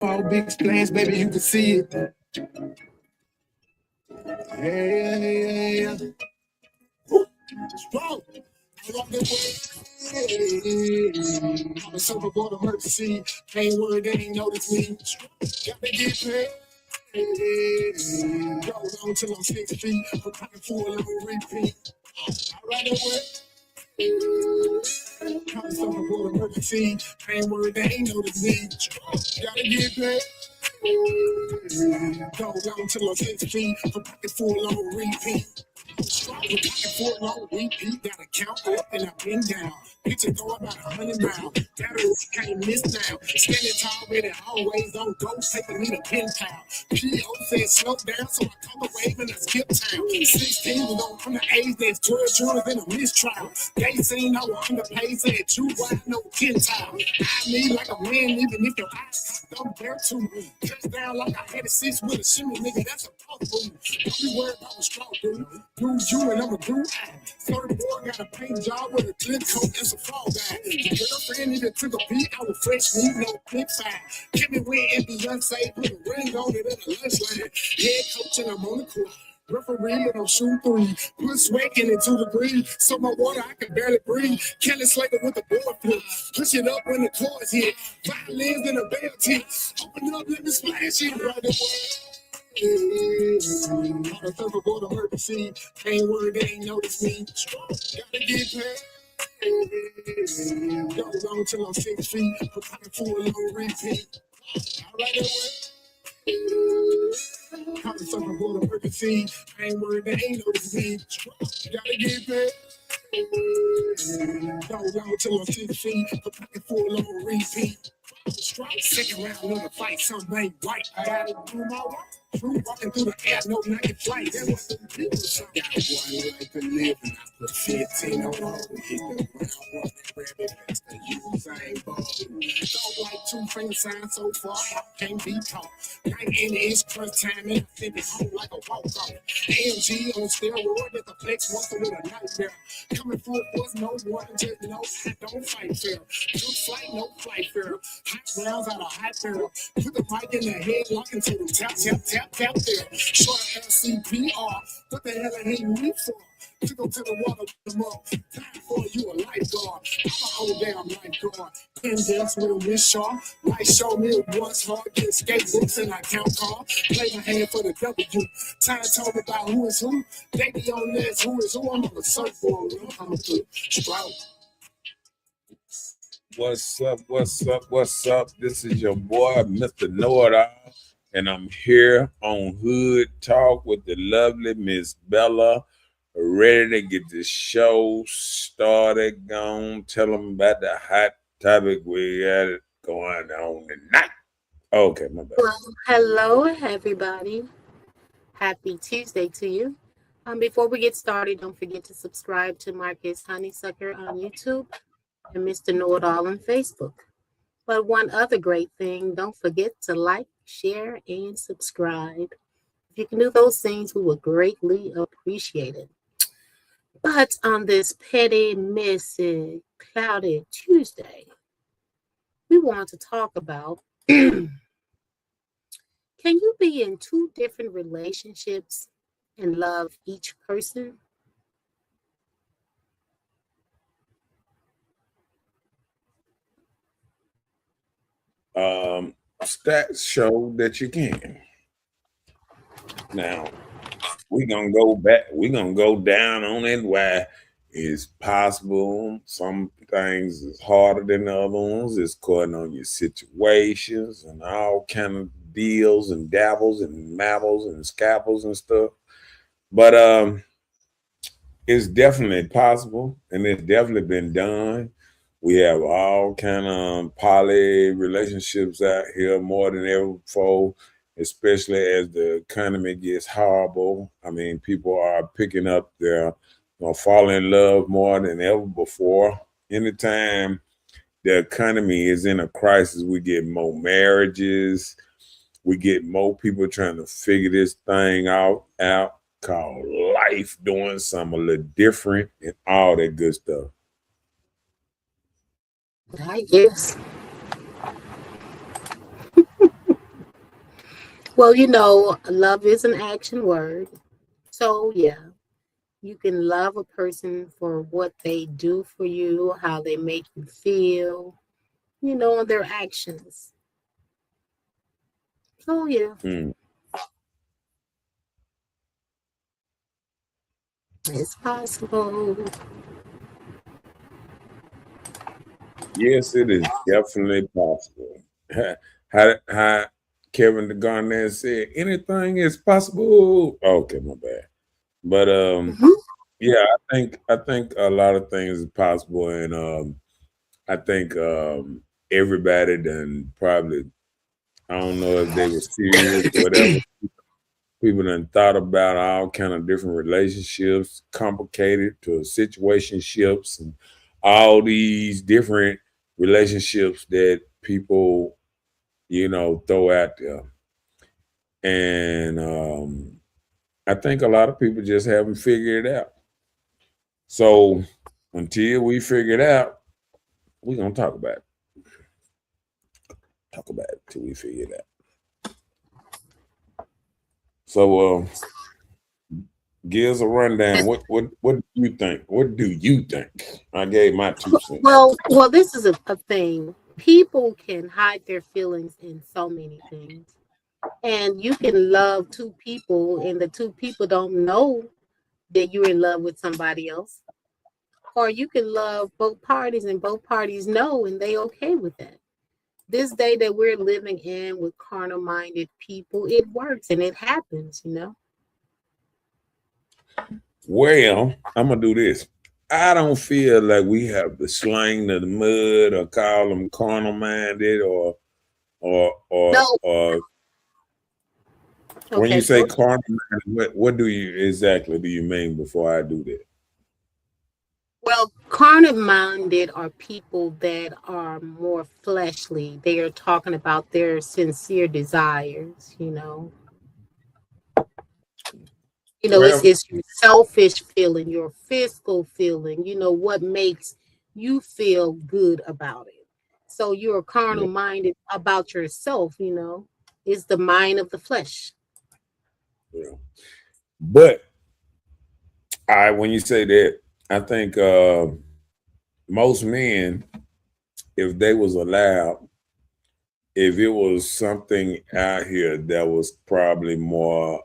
All big plans, baby, you can see it. Yeah. Strong. I love the way. I'm a surfboard emergency. Ain't worried, they ain't notice me. Gotta get paid. Go on till I'm 6 feet. I'm coming full on repeat. I ride away. I'm a surfboard emergency. Ain't worried, they ain't notice me. Gotta get paid. Go on till I'm 6 feet. I'm pocket full on repeat. Pocket full on repeat. Gotta count up and I've been down. Picture go about 100 miles. Battery can't miss now. Standing tall with it always on go. Taking me to pen pal. P.O. said slow down, so I come away and I skip town. 16 was on from the age that's 12 jurors in a mistrial. They seen I was underpaid, said 2 wide, no 10 tile. I need like a man, even if your eyes don't dare to me. Touchdown like I had a 6 with a shimmy, nigga, that's a punk move. Don't be worried about a straw, dude. Do you and I'm a do I. Third boy got a paint job with a clip coat and some fall guy. Girlfriend even took a beat, I was fresh meat, no clip five. Kevin Wynn and Beyonce put a ring on it in the lunch line. Head coach and I'm on the court. Referee and I'm shooting 3. Put sweat in it 2 degrees. So my water, I can barely breathe. Kelly Slater with the board flip. Push it up when the chords hit. Violins in a bell tip. Open up, let me splash it right away. On a surfboard emergency. Ain't worried, they ain't notice me. Gotta get paid. Go on till I'm 6 feet. I'm coming full on repeat. I ride away. I'm a surfboard emergency. Ain't worried, they ain't notice me. Gotta get paid. Go on till I'm 6 feet. I'm coming full on repeat. Second round of the fight, something ain't right. I gotta do my work. True walking through the air, no night flight. That was the people. Got one life to live, and I put 15 on all. Hit the ground, running, grab it, that's the Usain Bolt. Don't like 2 finger signs so far, can't be taught. 19 is crunch time, and I flip it home like a walk-off. AMG on steroid, at the flex muscle with a nightmare. Coming full force, no warning, just no, I don't fight fair. Good flight, no flight fair. Hot rounds out of hot barrel. Put the mic in the head, lock into them. Tap, tap, tap, tap there. Short LCPR. What the hell I hate me for? To go to the water with them up. Time for you a lifeguard. I'm a whole damn lifeguard. 10 dance with a wish shark. Life show me it was hard. Get skatebooks and I count cards. Play my hand for the W. Time told me about who is who. They be on this who is who. I'm on the surfboard. I'm a Stroud. What's up? What's up? What's up? This is your boy, Mr. Know-It-All, and I'm here on Hood Talk with the lovely Miss Bella, ready to get the show started. Gone. Tell them about the hot topic we got it going on tonight. Okay, my bad. Well, hello, everybody. Happy Tuesday to you. Before we get started, don't forget to subscribe to Marcus Honeysucker on YouTube and Mr. Know-It-All on Facebook. But one other great thing, don't forget to like, share, and subscribe. If you can do those things, we would greatly appreciate it. But on this petty, messy, cloudy Tuesday, we want to talk about can you be in 2 different relationships and love each person? Stats show that you can. Now, we're gonna go back, we're gonna go down on it why it's possible. Some things is harder than the other ones. It's according on your situations and all kind of deals and dabbles and mabbles and scabbles and stuff. But it's definitely possible and it's definitely been done. We have all kind of poly relationships out here more than ever before, especially as the economy gets horrible. I mean, people are picking up their, falling in love more than ever before. Anytime the economy is in a crisis, we get more marriages, we get more people trying to figure this thing out called life, doing something a little different and all that good stuff. I guess. Well, you know, love is an action word. So, yeah, you can love a person for what they do for you, how they make you feel, you know, their actions. So, yeah, Mm. it's possible. Yes, it is definitely possible. How Kevin the Garnett said, anything is possible. Okay, my bad. But Mhm. yeah, I think a lot of things is possible, and I think everybody done probably, I don't know if they were serious, whatever. People done thought about all kind of different relationships, complicated to situationships, and all these different relationships that people, throw out there. And I think a lot of people just haven't figured it out. So until we figure it out, we're gonna talk about it. Talk about it till we figure it out. So give us a rundown. What do you think? What do you think? I gave my 2 cents. Well, this is a thing. People can hide their feelings in so many things. And you can love two people, and the two people don't know that you're in love with somebody else. Or you can love both parties, and both parties know, and they okay with that. This day that we're living in with carnal minded people, it works and it happens, you know. Well, I'm gonna do this. I don't feel like we have to slang to the mud or call them carnal minded No, or when you okay, say go. carnal minded, what do you exactly do you mean before I do that? Well, carnal minded are people that are more fleshly. They are talking about their sincere desires, you know. You know, Well, it's your selfish feeling, your physical feeling, you know, what makes you feel good about it. So you're carnal yeah, minded about yourself, you know. It's the mind of the flesh. yeah. But I when you say that, I think most men, if they was allowed, if it was something out here that was probably more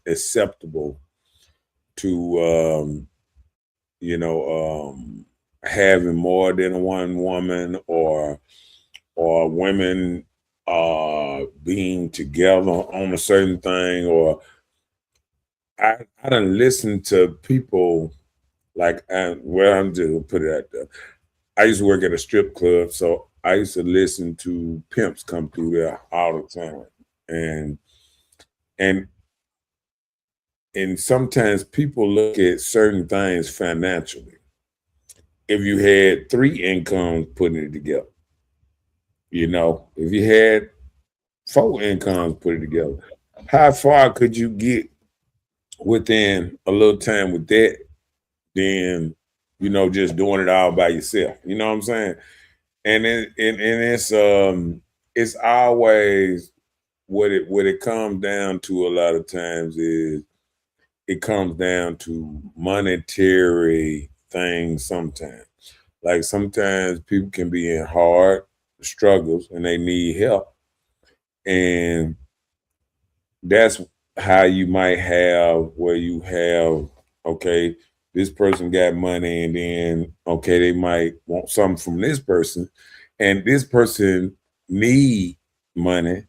acceptable to you know having more than one woman or women being together on a certain thing, or I done listened to people like well, I'm just gonna put it out there. I used to work at a strip club, so I used to listen to pimps come through there all the time. And and and sometimes people look at certain things financially. If you had three incomes putting it together, if you had four incomes put it together, how far could you get within a little time with that than just doing it all by yourself? You know what I'm saying? And it's always what it comes down to a lot of times is it comes down to monetary things sometimes. Like sometimes people can be in hard struggles and they need help. And that's how you might have where you have, okay, this person got money and then okay, they might want something from this person and this person need money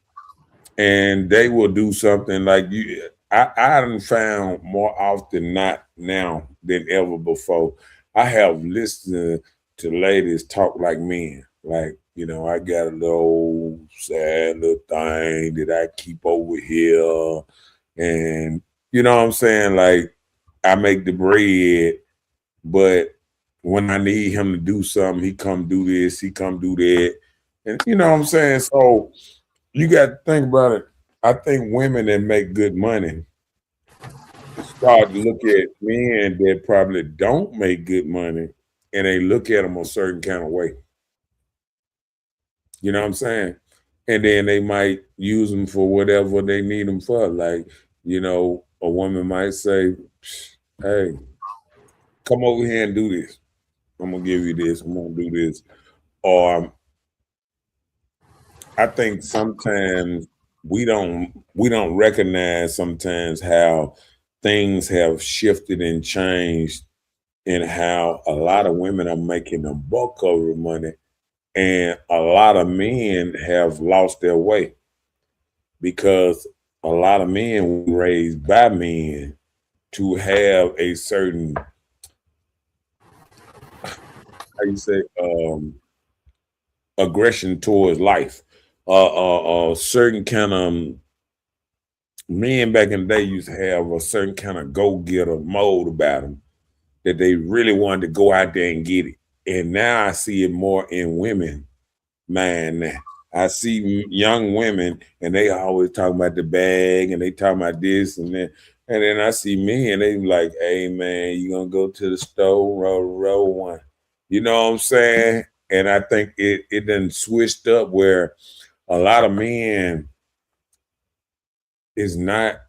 and they will do something like you. I done found more often not now than ever before. I have listened to ladies talk like men. Like, I got a little sad little thing that I keep over here. And you know what I'm saying? Like I make the bread, but when I need him to do something, he come do this, he come do that. And you know what I'm saying? So you got to think about it. I think women that make good money start to look at men that probably don't make good money and they look at them a certain kind of way. You know what I'm saying? and then they might use them for whatever they need them for. Like, a woman might say, "Hey, come over here and do this. I'm gonna give you this. I'm gonna do this." Or I think sometimes we don't recognize sometimes how things have shifted and changed, and how a lot of women are making the bulk of the money, and a lot of men have lost their way because a lot of men were raised by men to have a certain, how you say, aggression towards life. Certain kind of men back in the day used to have a certain kind of go-getter mode about them, that they really wanted to go out there and get it. And now I see it more in women, man. Now I see young women, and they always talking about the bag, and they talking about this and that. And then I see men, they like, "Hey man, you gonna go to the store, roll one." You know what I'm saying? And I think it done switched up where a lot of men is not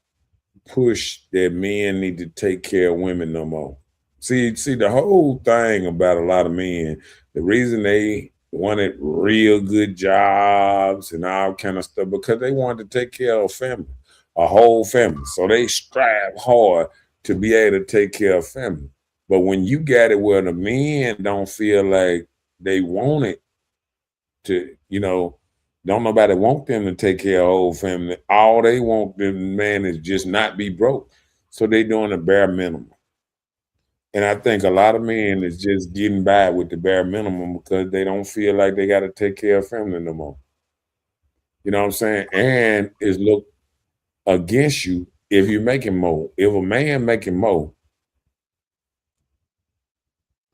push that men need to take care of women no more. See, the whole thing about a lot of men, the reason they wanted real good jobs and all kind of stuff, because they wanted to take care of a family, a whole family. So they strive hard to be able to take care of family. But when you got it where the men don't feel like they want it to, don't nobody want them to take care of the whole family. All they want the man is just not be broke. So they doing the bare minimum. And I think a lot of men is just getting by with the bare minimum because they don't feel like they got to take care of family no more. You know what I'm saying? And it's look against you if you're making more. If a man making more,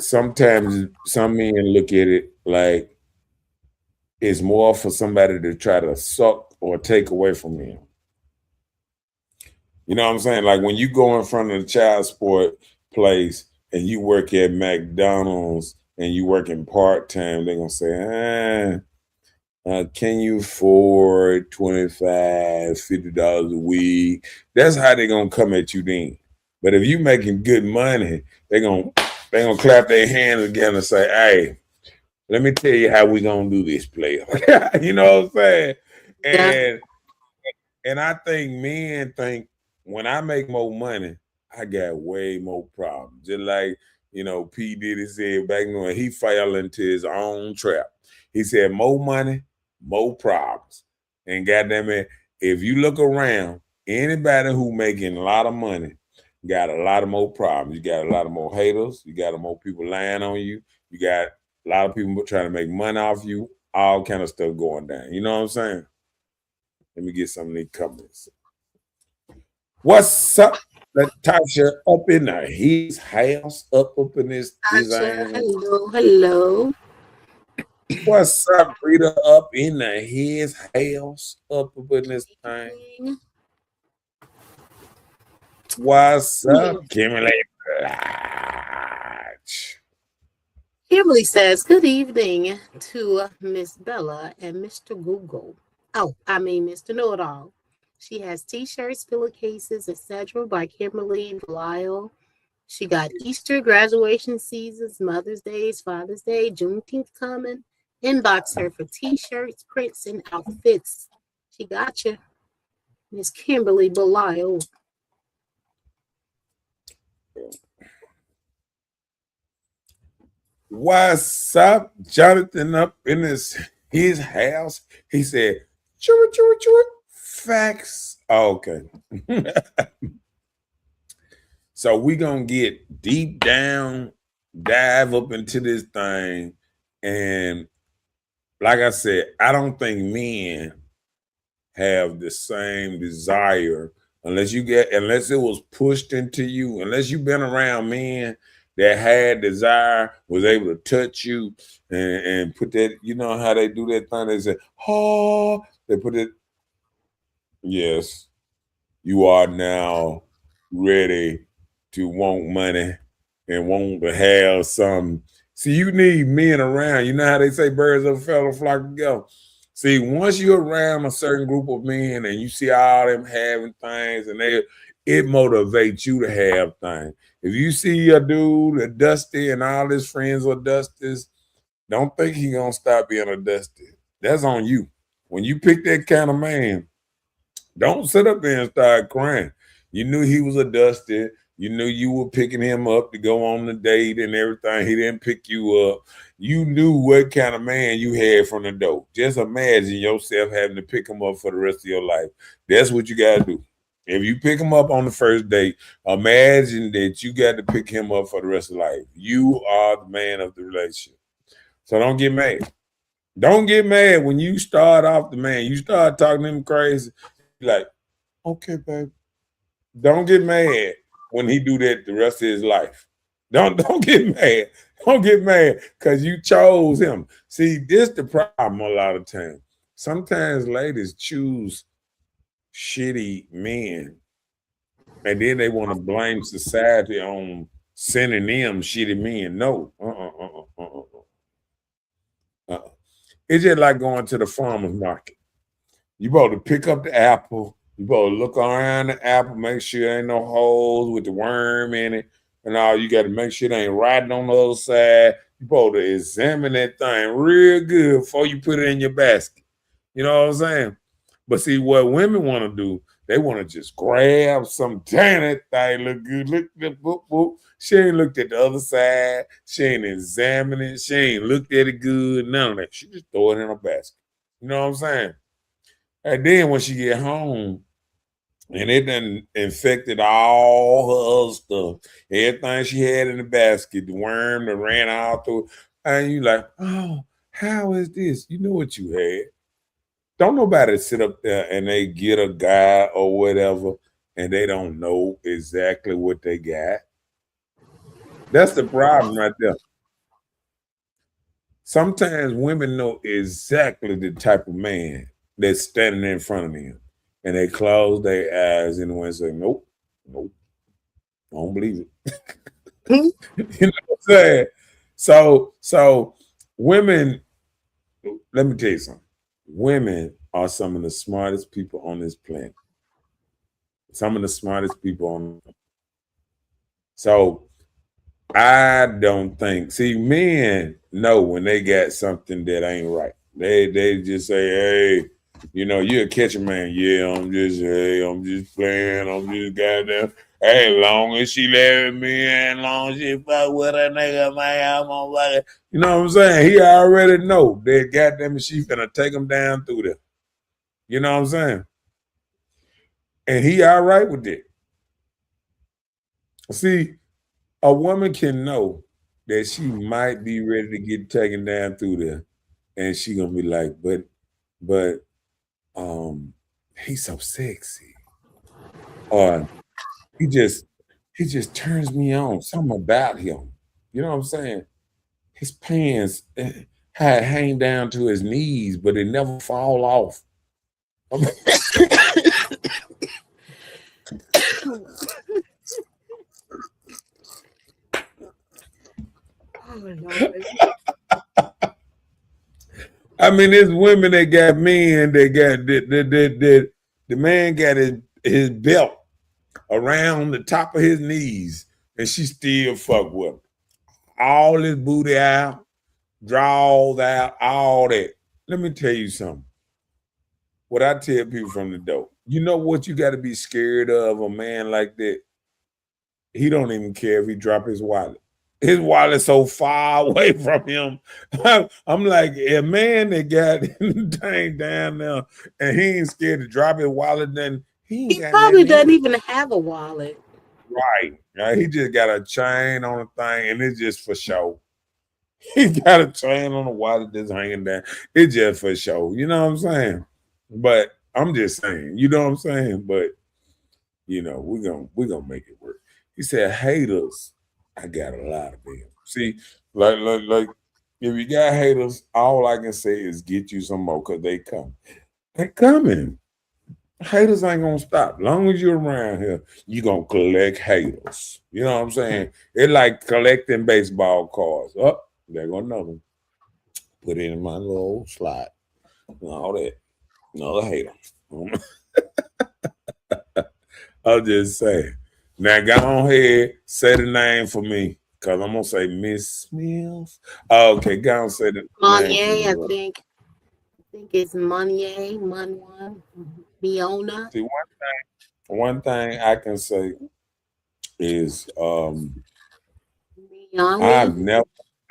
sometimes some men look at it like it's more for somebody to try to suck or take away from him. You know what I'm saying? Like when you go in front of the child support place and you work at McDonald's and you working part-time, they're gonna say, can you afford $25, $50 a week? That's how they're gonna come at you then. But if you making good money, they're gonna clap their hands again and say, "Hey, let me tell you how we gonna do this, player." You know what I'm saying? Yeah. And I think men think when I make more money, I got way more problems. Just like, P. Diddy said back when he fell into his own trap. He said, more money, more problems. And goddamn it, if you look around, anybody who making a lot of money got a lot of more problems. You got a lot of more haters. You got more people lying on you. You got a lot of people trying to make money off you. All kind of stuff going down. You know what I'm saying? Let me get some of these comments. What's up, Natasha? Up in his house, up in this Tasha, design. hello. What's up, Rita? Up in his house, up in this thing. What's up, Kimberly? Kimberly says, "Good evening to Miss Bella and Mr. Google. Oh, I mean, Mr. Know It All." She has t-shirts, pillowcases, etc. by Kimberly Lyle. She got Easter, graduation seasons, Mother's Days, Father's Day, Juneteenth coming. Inbox her for t-shirts, prints, and outfits. She got you. Miss Kimberly Belial. What's up, Jonathan? Up in his house. He said, choo. Facts. Oh, okay. So we gonna get deep down, dive up into this thing. And like I said, I don't think men have the same desire unless it was pushed into you, unless you've been around men that had desire, was able to touch you and put that, you know how they do that thing, they say, "Oh," they put it, "Yes, you are now ready to want money and want to have some." See, you need men around. You know how they say birds of a feather flock together. See, once you're around a certain group of men and you see all them having things, and it motivates you to have things. If you see a dude, a Dusty, and all his friends are Dusties, don't think he gonna stop being a Dusty. That's on you. When you pick that kind of man, don't sit up there and start crying. You knew he was a Dusty. You knew you were picking him up to go on the date and everything. He didn't pick you up. You knew what kind of man you had from the door. Just imagine yourself having to pick him up for the rest of your life. That's what you got to do. If you pick him up on the first date, imagine that you got to pick him up for the rest of life. You are the man of the relationship. So don't get mad. Don't get mad when you start off the man. You start talking to him crazy. Like, okay, baby. Don't get mad when he do that the rest of his life. Don't get mad. Don't get mad because you chose him. See, this the problem a lot of times. Sometimes ladies choose shitty men, and then they want to blame society on sending them shitty men. No. It's just like going to the farmer's market. You about to pick up the apple. You about to look around the apple, make sure there ain't no holes with the worm in it. And all you got to make sure they ain't rotting on the other side. You about to examine that thing real good before you put it in your basket. You know what I'm saying? But see, what women want to do, they want to just grab some, damn, that thing look good. Look, boop, boop. She ain't looked at the other side. She ain't examined it. She ain't looked at it good. None of that. She just throw it in a basket. You know what I'm saying? And then when she get home, and it done infected all her other stuff, everything she had in the basket, the worm that ran out through, and you like, oh, how is this? You know what you had. Don't nobody sit up there and they get a guy or whatever, and they don't know exactly what they got. That's the problem right there. Sometimes women know exactly the type of man that's standing in front of them, and they close their eyes and say, nope, I don't believe it. You know what I'm saying? So women, let me tell you something. Women are some of the smartest people on this planet. Some of the smartest people on. So I don't think. See, men know when they got something that ain't right. They just say, "Hey, you know, you'll catch a man. Yeah, I'm just playing. I'm just goddamn. Hey, long as she let me in, long as she fuck with a nigga, man, I'm gonna fuck it." You know what I'm saying? He already know that goddamn she finna take him down through there. You know what I'm saying? And he all right with it. See, a woman can know that she might be ready to get taken down through there, and she gonna be like, but he's so sexy, or he just turns me on. Something about him, you know what I'm saying? His pants hang down to his knees, but it never fall off. I mean, there's women that got men that got the man got his belt around the top of his knees, and she still fuck with him. All his booty out, draws out, all that. Let me tell you something. What I tell people from the door, you know what you got to be scared of a man like that? He don't even care if he drop his wallet. His wallet's so far away from him. I'm like, a man that got the thing down there and he ain't scared to drop his wallet, then he probably doesn't even have a wallet. Right. He just got a chain on the thing, and it's just for show. He got a chain on the wallet that's hanging down. It's just for show. You know what I'm saying? But I'm just saying, you know what I'm saying? But you know, we're gonna make it work. He said, haters, I got a lot of them. See, like if you got haters, all I can say is get you some more because they come. They coming. Haters ain't gonna stop. Long as you're around here, you gonna collect haters. You know what I'm saying? It's like collecting baseball cards. Oh, there go another one. Put it in my little slot. and all that. Another hater. I'll just say. Now go on ahead, say the name for me. Cause I'm gonna say Miss Mills. Oh, okay, go on say the name for Monye, me, I brother. think it's Monye, Monwan, Miona, See, one thing I can say is Miani,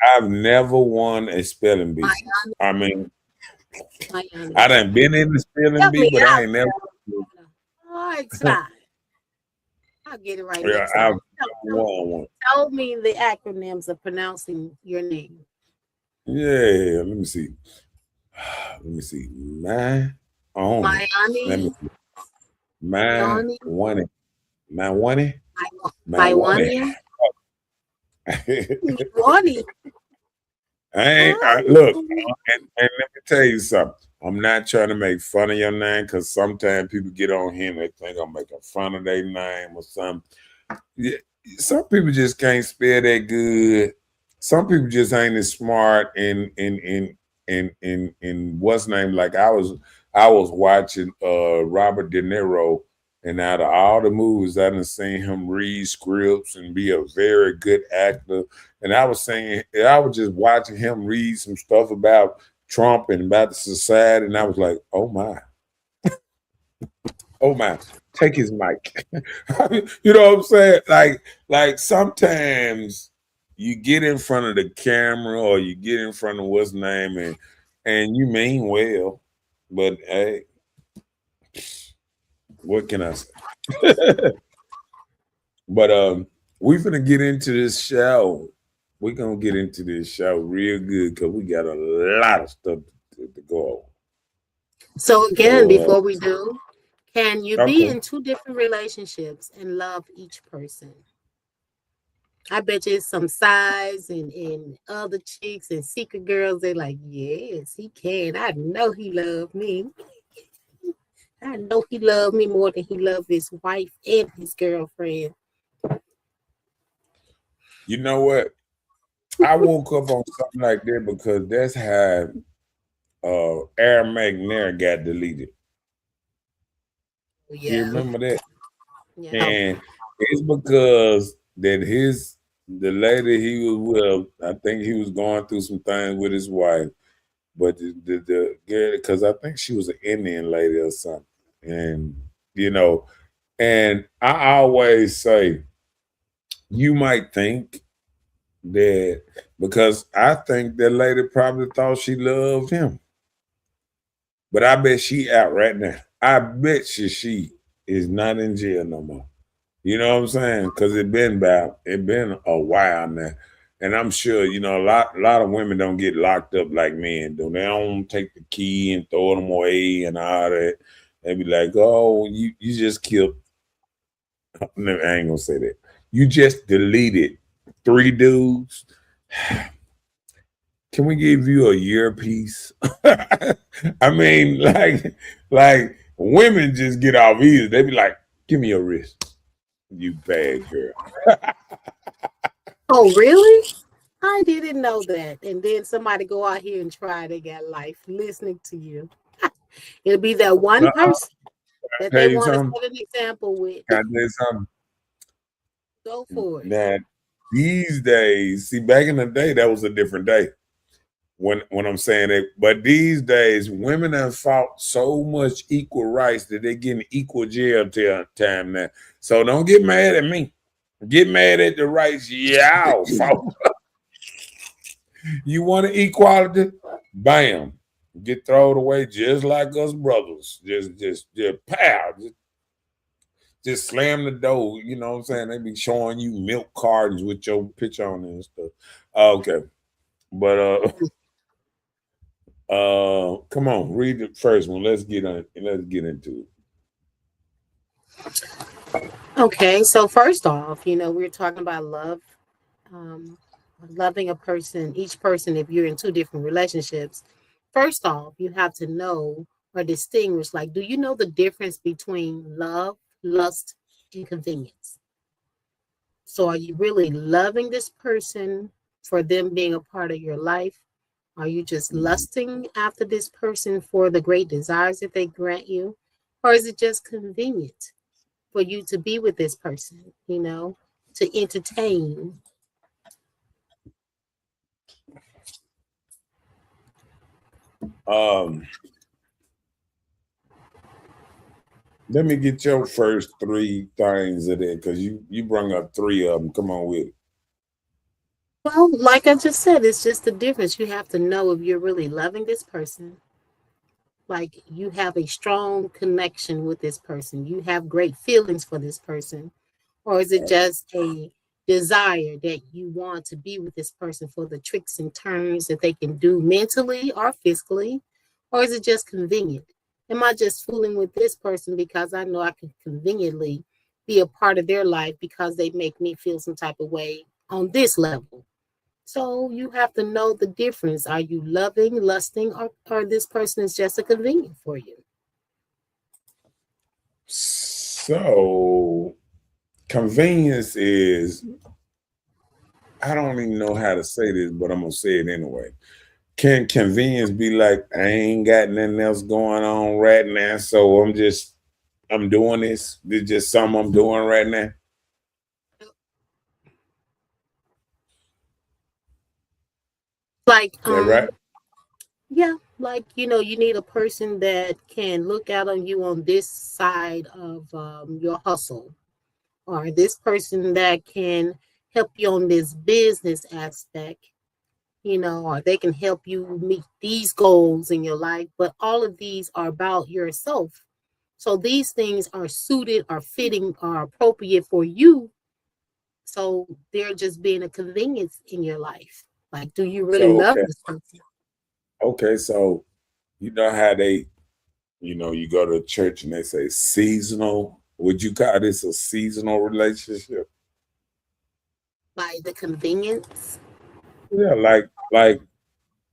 I've never won a spelling bee. Miami, I mean, I Miami. done been in the spelling Help bee, me but I out, ain't never. girl. All right, try. I'll get it right Yeah, next I've time. never won one. Tell me the acronyms of pronouncing your name. Yeah, let me see. Let me see. My own it. Let me Miami, see. My Miani, one it. My one it. My one it. Miami, Miwani. Look, and let me tell you something. I'm not trying to make fun of your name because sometimes people get on here and they think I'm making fun of their name or something. Yeah, some people just can't spell that good. Some people just ain't as smart in what's name. Like I was watching Robert De Niro, and out of all the movies, I done seen him read scripts and be a very good actor. And I was just watching him read some stuff about Trump and about the society, and I was like, oh my, take his mic. You know what I'm saying? Like sometimes you get in front of the camera or you get in front of what's name and you mean well, but hey, what can I say? But we finna get into this show. We're gonna get into this show real good because we got a lot of stuff to go over. So again, So before we do, can you be okay. in two different relationships and love each person? I bet you it's some size and other chicks and secret girls. They like, yes, he can. I know he loved me. I know he loved me more than he loved his wife and his girlfriend. You know what? I woke up on something like that because that's how Air McNair got deleted. You Yeah, remember that? yeah. And it's because that the lady he was with, I think he was going through some things with his wife, but the girl, because I think she was an Indian lady or something, and you know, and I always say you might think that because I think that lady probably thought she loved him. But I bet she out right now. I bet she is not in jail no more. You know what I'm saying? Because it been a while now. And I'm sure, a lot of women don't get locked up like men do. They don't take the key and throw them away and all that. They be like, oh, you just killed. No, I ain't gonna say that. You just deleted 3 dudes. Can we give you a year piece? I mean, like women just get off easy. They be like, give me your wrist, you bad girl. Oh, really? I didn't know that. And then somebody go out here and try. They got life listening to you. It'll be that one Uh-uh. person that Tell they you want to something. set an example with. Can I tell you something? Go for it. That these days, see, back in the day, that was a different day. When I'm saying it, but these days, women have fought so much equal rights that they're getting equal jail time now. So don't get mad at me. Get mad at the rights y'all fought. You want equality? Bam. Get thrown away just like us brothers. Just pow. Just slam the door. You know what I'm saying? They be showing you milk cartons with your picture on it and stuff. Okay. But come on, read the first one. Let's get into it. Okay, so first off, we're talking about love, um, loving a person, each person, if you're in two different relationships. First off, you have to know or distinguish, like, do you know the difference between love, lust, and convenience? So are you really loving this person for them being a part of your life? Are you just lusting after this person for the great desires that they grant you? Or is it just convenient for you to be with this person, to entertain? Let me get your first three things of that, because you bring up three of them. Come on with it. Well, like I just said, it's just the difference. You have to know if you're really loving this person, like you have a strong connection with this person, you have great feelings for this person, or is it just a desire that you want to be with this person for the tricks and turns that they can do mentally or physically, or is it just convenient? Am I just fooling with this person because I know I can conveniently be a part of their life because they make me feel some type of way on this level? So you have to know the difference. Are you loving, lusting, or this person is just a convenience for you? So convenience is, I don't even know how to say this, but I'm gonna say it anyway. Can convenience be like, I ain't got nothing else going on right now, so I'm doing this. This is just something I'm doing right now. Like, Is that right? yeah, like, you need a person that can look out on you on this side of your hustle, or this person that can help you on this business aspect, or they can help you meet these goals in your life. But all of these are about yourself. So these things are suited or fitting or appropriate for you. So they're just being a convenience in your life. Like, do you really So love this person? okay, so you know how you go to church and they say seasonal. Would you call this a seasonal relationship? By the convenience? Yeah, like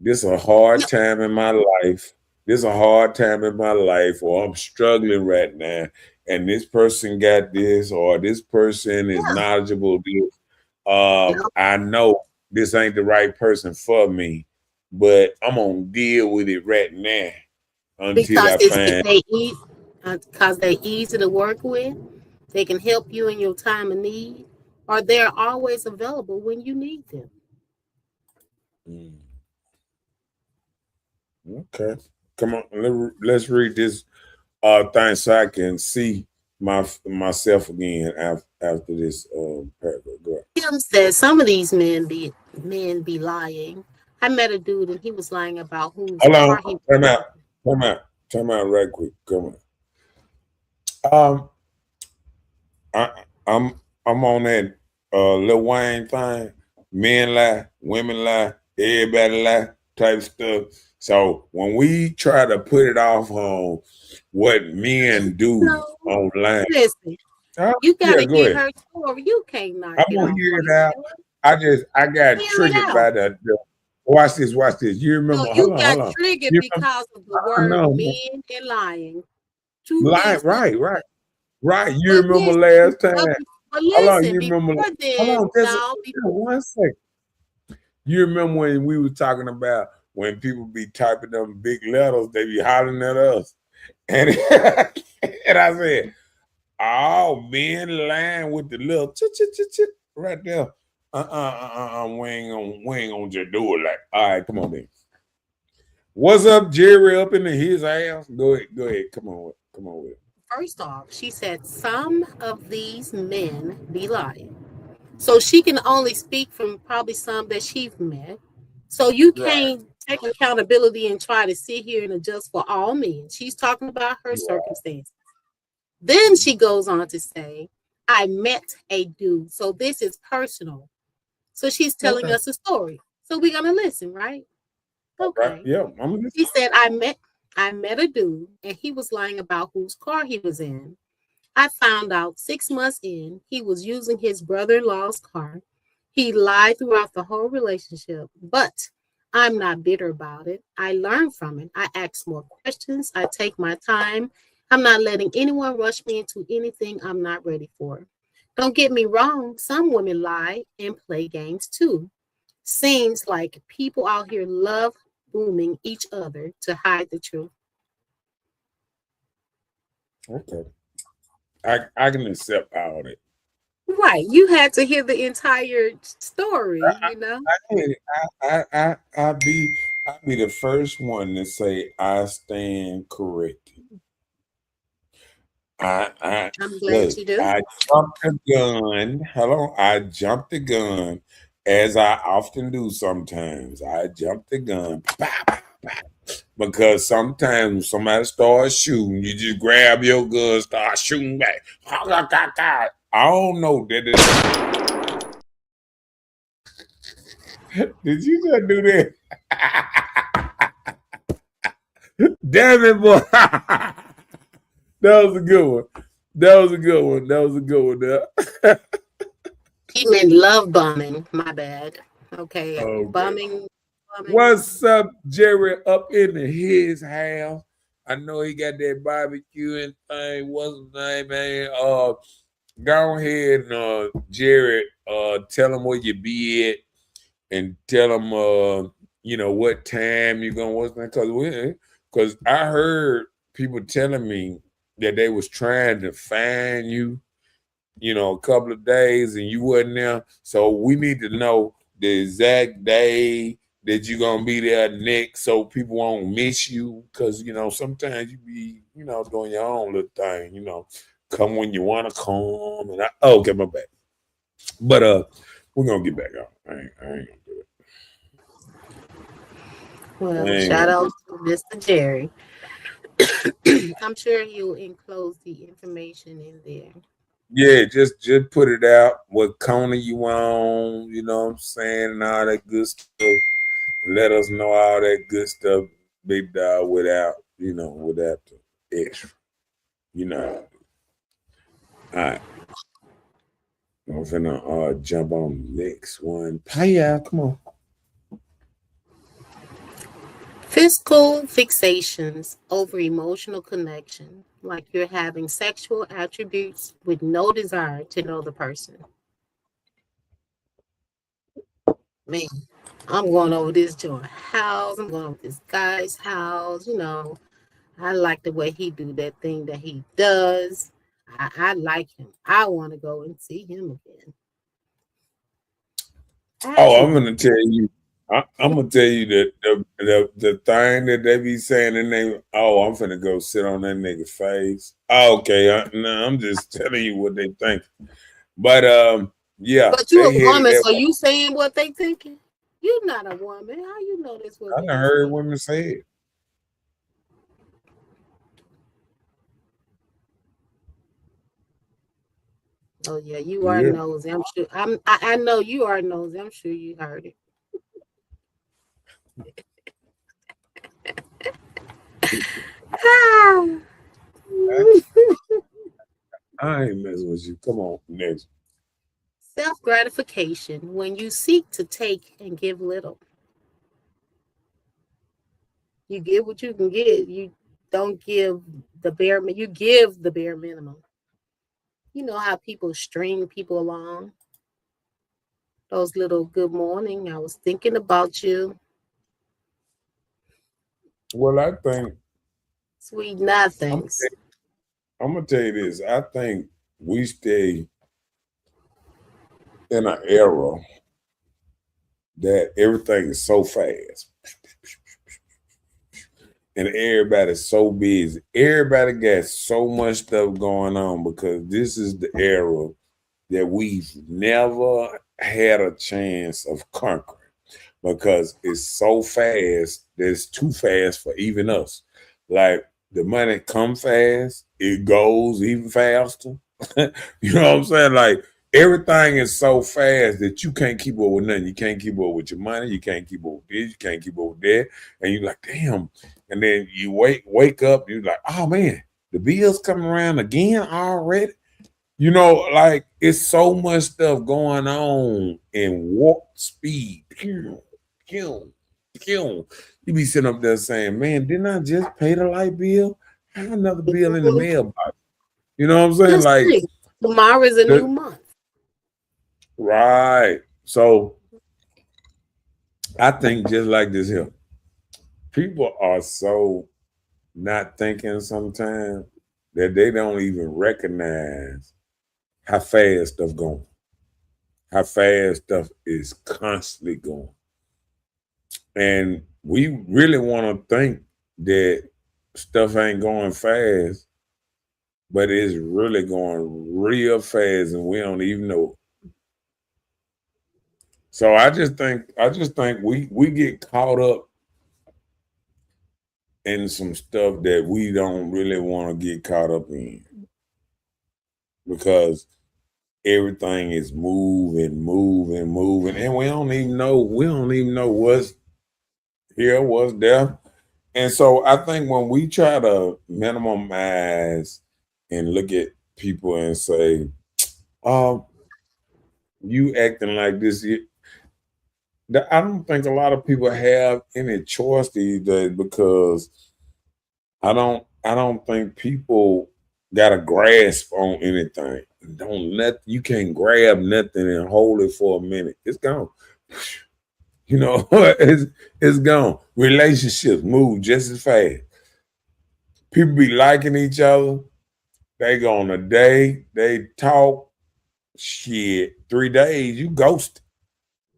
this a hard time in my life. This a hard time in my life, or I'm struggling right now, and this person got this, or this person is Yeah. knowledgeable. This, Yeah. I know this ain't the right person for me, but I'm gonna deal with it right now until Because I find. they're easy to work with. They can help you in your time of need, or they're always available when you need them. Mm, okay, come on, let's read this thing so I can see myself again after this paragraph. Go ahead. Kim says some of these men be lying. I met a dude and he was lying about whose Hold on, car he time was out, time out, time out, right quick. Come on. I'm on that Lil Wayne thing. Men lie, women lie, everybody lie type stuff. So when we try to put it off on what men do in. No, online, listen, you yeah, gotta go hear ahear. her story. You can't knock I'm it gonna off hear like it out. that. I got Hear it triggered out. by the watch this, watch this. You No, remember? you Hold on, got hold on. triggered You remember? because of the word No, no. men and lying. Two men Right, sleep right, right, together. right. You But remember listen, last time? but Hold on, listen, you remember? before Hold then, on, just no, one second. You remember when we were talking about when people be typing them big letters, they be hollering at us, and and I said, "Oh, men lying with the little right there." We ain't gonna just do it like. All right, come on then. What's up, Jerry? Up into his ass. Go ahead. Come on with it. first off, she said some of these men be lying. So she can only speak from probably some that she's met. So you Right, can't take accountability and try to sit here and adjust for all men. She's talking about her right. circumstances. Then she goes on to say, I met a dude. So this is personal. So she's telling Okay, us a story. So we're gonna listen, right? all right. Okay. Yeah, I'm listening. She said, I met a dude and he was lying about whose car he was in. I found out 6 months in, he was using his brother in law's car. He lied throughout the whole relationship, but I'm not bitter about it. I learn from it. I ask more questions. I take my time. I'm not letting anyone rush me into anything I'm not ready for. Don't get me wrong, some women lie and play games too. Seems like people out here love booming each other to hide the truth. Okay. I can accept all that. Right. You had to hear the entire story, you know? I be the first one to say I stand corrected. I I'm glad look, you do. I jumped the gun. Hello, I jumped the gun as I often do sometimes. I jump the gun. Pow, pow, pow. Because sometimes when somebody starts shooting, you just grab your gun, start shooting back. I don't know. Did you just do that? Damn it, boy. That was a good one. That was a good one. That was a good one. He meant love bombing. My bad. Okay. Okay. Bombing. What's up, Jerry? Up in his house. I know he got that barbecue and thing. What's his name, man? Go ahead and Jerry, tell him where you be at and tell him what time you're gonna what's that because I heard people telling me that they was trying to find you, a couple of days and you wasn't there. So we need to know the exact day that you're gonna be there next so people won't miss you. Cause sometimes you be, doing your own little thing, come when you wanna come and okay, my bad. But we're gonna get back on. I ain't gonna do it. Well, shout out to Mr. Jerry. I'm sure he'll enclose the information in there. Yeah, just put it out. What corner you on, you know what I'm saying, and all that good stuff. Let us know all that good stuff, big dog, without the extra. All right. I'm finna jump on the next one. Hiya, come on. Physical fixations over emotional connection, like you're having sexual attributes with no desire to know the person. Man, I'm going over this joint house. I'm going over this guy's house. I like the way he do that thing that he does. I like him. I want to go and see him again. I'm gonna tell you. I'm gonna tell you that the thing that they be saying in they. Oh, I'm finna go sit on that nigga face. Okay, I'm just telling you what they think. But yeah. But you a woman, so you saying what they thinking? You're not a woman. How you know this? I done heard women say it. Oh yeah, you are nosy. I'm sure. I know you are nosy. I'm sure you heard it. I ain't messing with you. Come on, next. Self-gratification when you seek to take and give little. You give what you can get. You don't give the bare. You give the bare minimum. You know how people string people along. Those little good morning. I was thinking about you. Well, I think sweet nothings. I'm gonna tell you this. I think we stay in an era that everything is so fast. And everybody's so busy. Everybody got so much stuff going on because this is the era that we've never had a chance of conquering because it's so fast that it's too fast for even us. Like the money come fast, it goes even faster. You know what I'm saying? Like everything is so fast that you can't keep up with nothing. You can't keep up with your money. You can't keep up with this. You can't keep up with that. And you're like, damn. And then you wake up. You're like, oh man, the bill's coming around again already. Like it's so much stuff going on in warp speed. You be sitting up there saying, man, didn't I just pay the light bill? I have another bill in the mailbox. You know what I'm saying? Like tomorrow is a new month. Right. So I think just like this here, people are so not thinking sometimes that they don't even recognize how fast stuff going, how fast stuff is constantly going. And we really want to think that stuff ain't going fast, but it's really going real fast and we don't even know. So I just think we get caught up in some stuff that we don't really want to get caught up in because everything is moving, and we don't even know what's here, what's there. And so I think when we try to minimize and look at people and say, "Oh, you acting like this," I don't think a lot of people have any choice these days because I don't think people got a grasp on anything. You can't grab nothing and hold it for a minute. It's gone. You know, it's gone. Relationships move just as fast. People be liking each other. They go on a day, they talk, shit, 3 days, you ghost.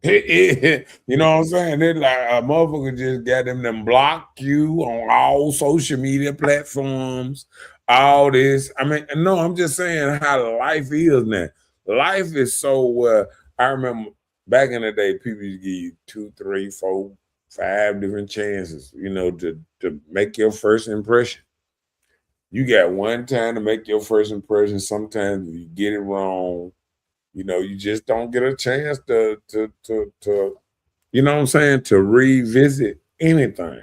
You know what I'm saying? They're like a motherfucker just got them block you on all social media platforms, all this. I mean, no, I'm just saying how life is now. Life is so I remember back in the day, people used to give you 2, 3, 4, 5 different chances, you know, to make your first impression. You got one time to make your first impression. Sometimes if you get it wrong, you know, you just don't get a chance to you know what I'm saying, to revisit anything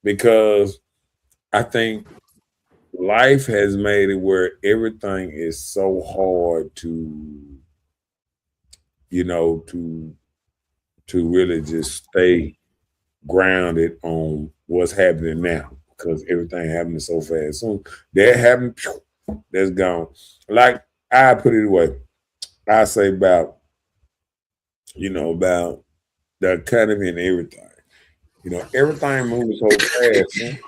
because I think life has made it where everything is so hard to, you know, to really just stay grounded on what's happening now because everything happening so fast. So that happened, that's gone. Like I put it away. I say about, you know, about the economy and everything. You know, everything moves so fast. Man.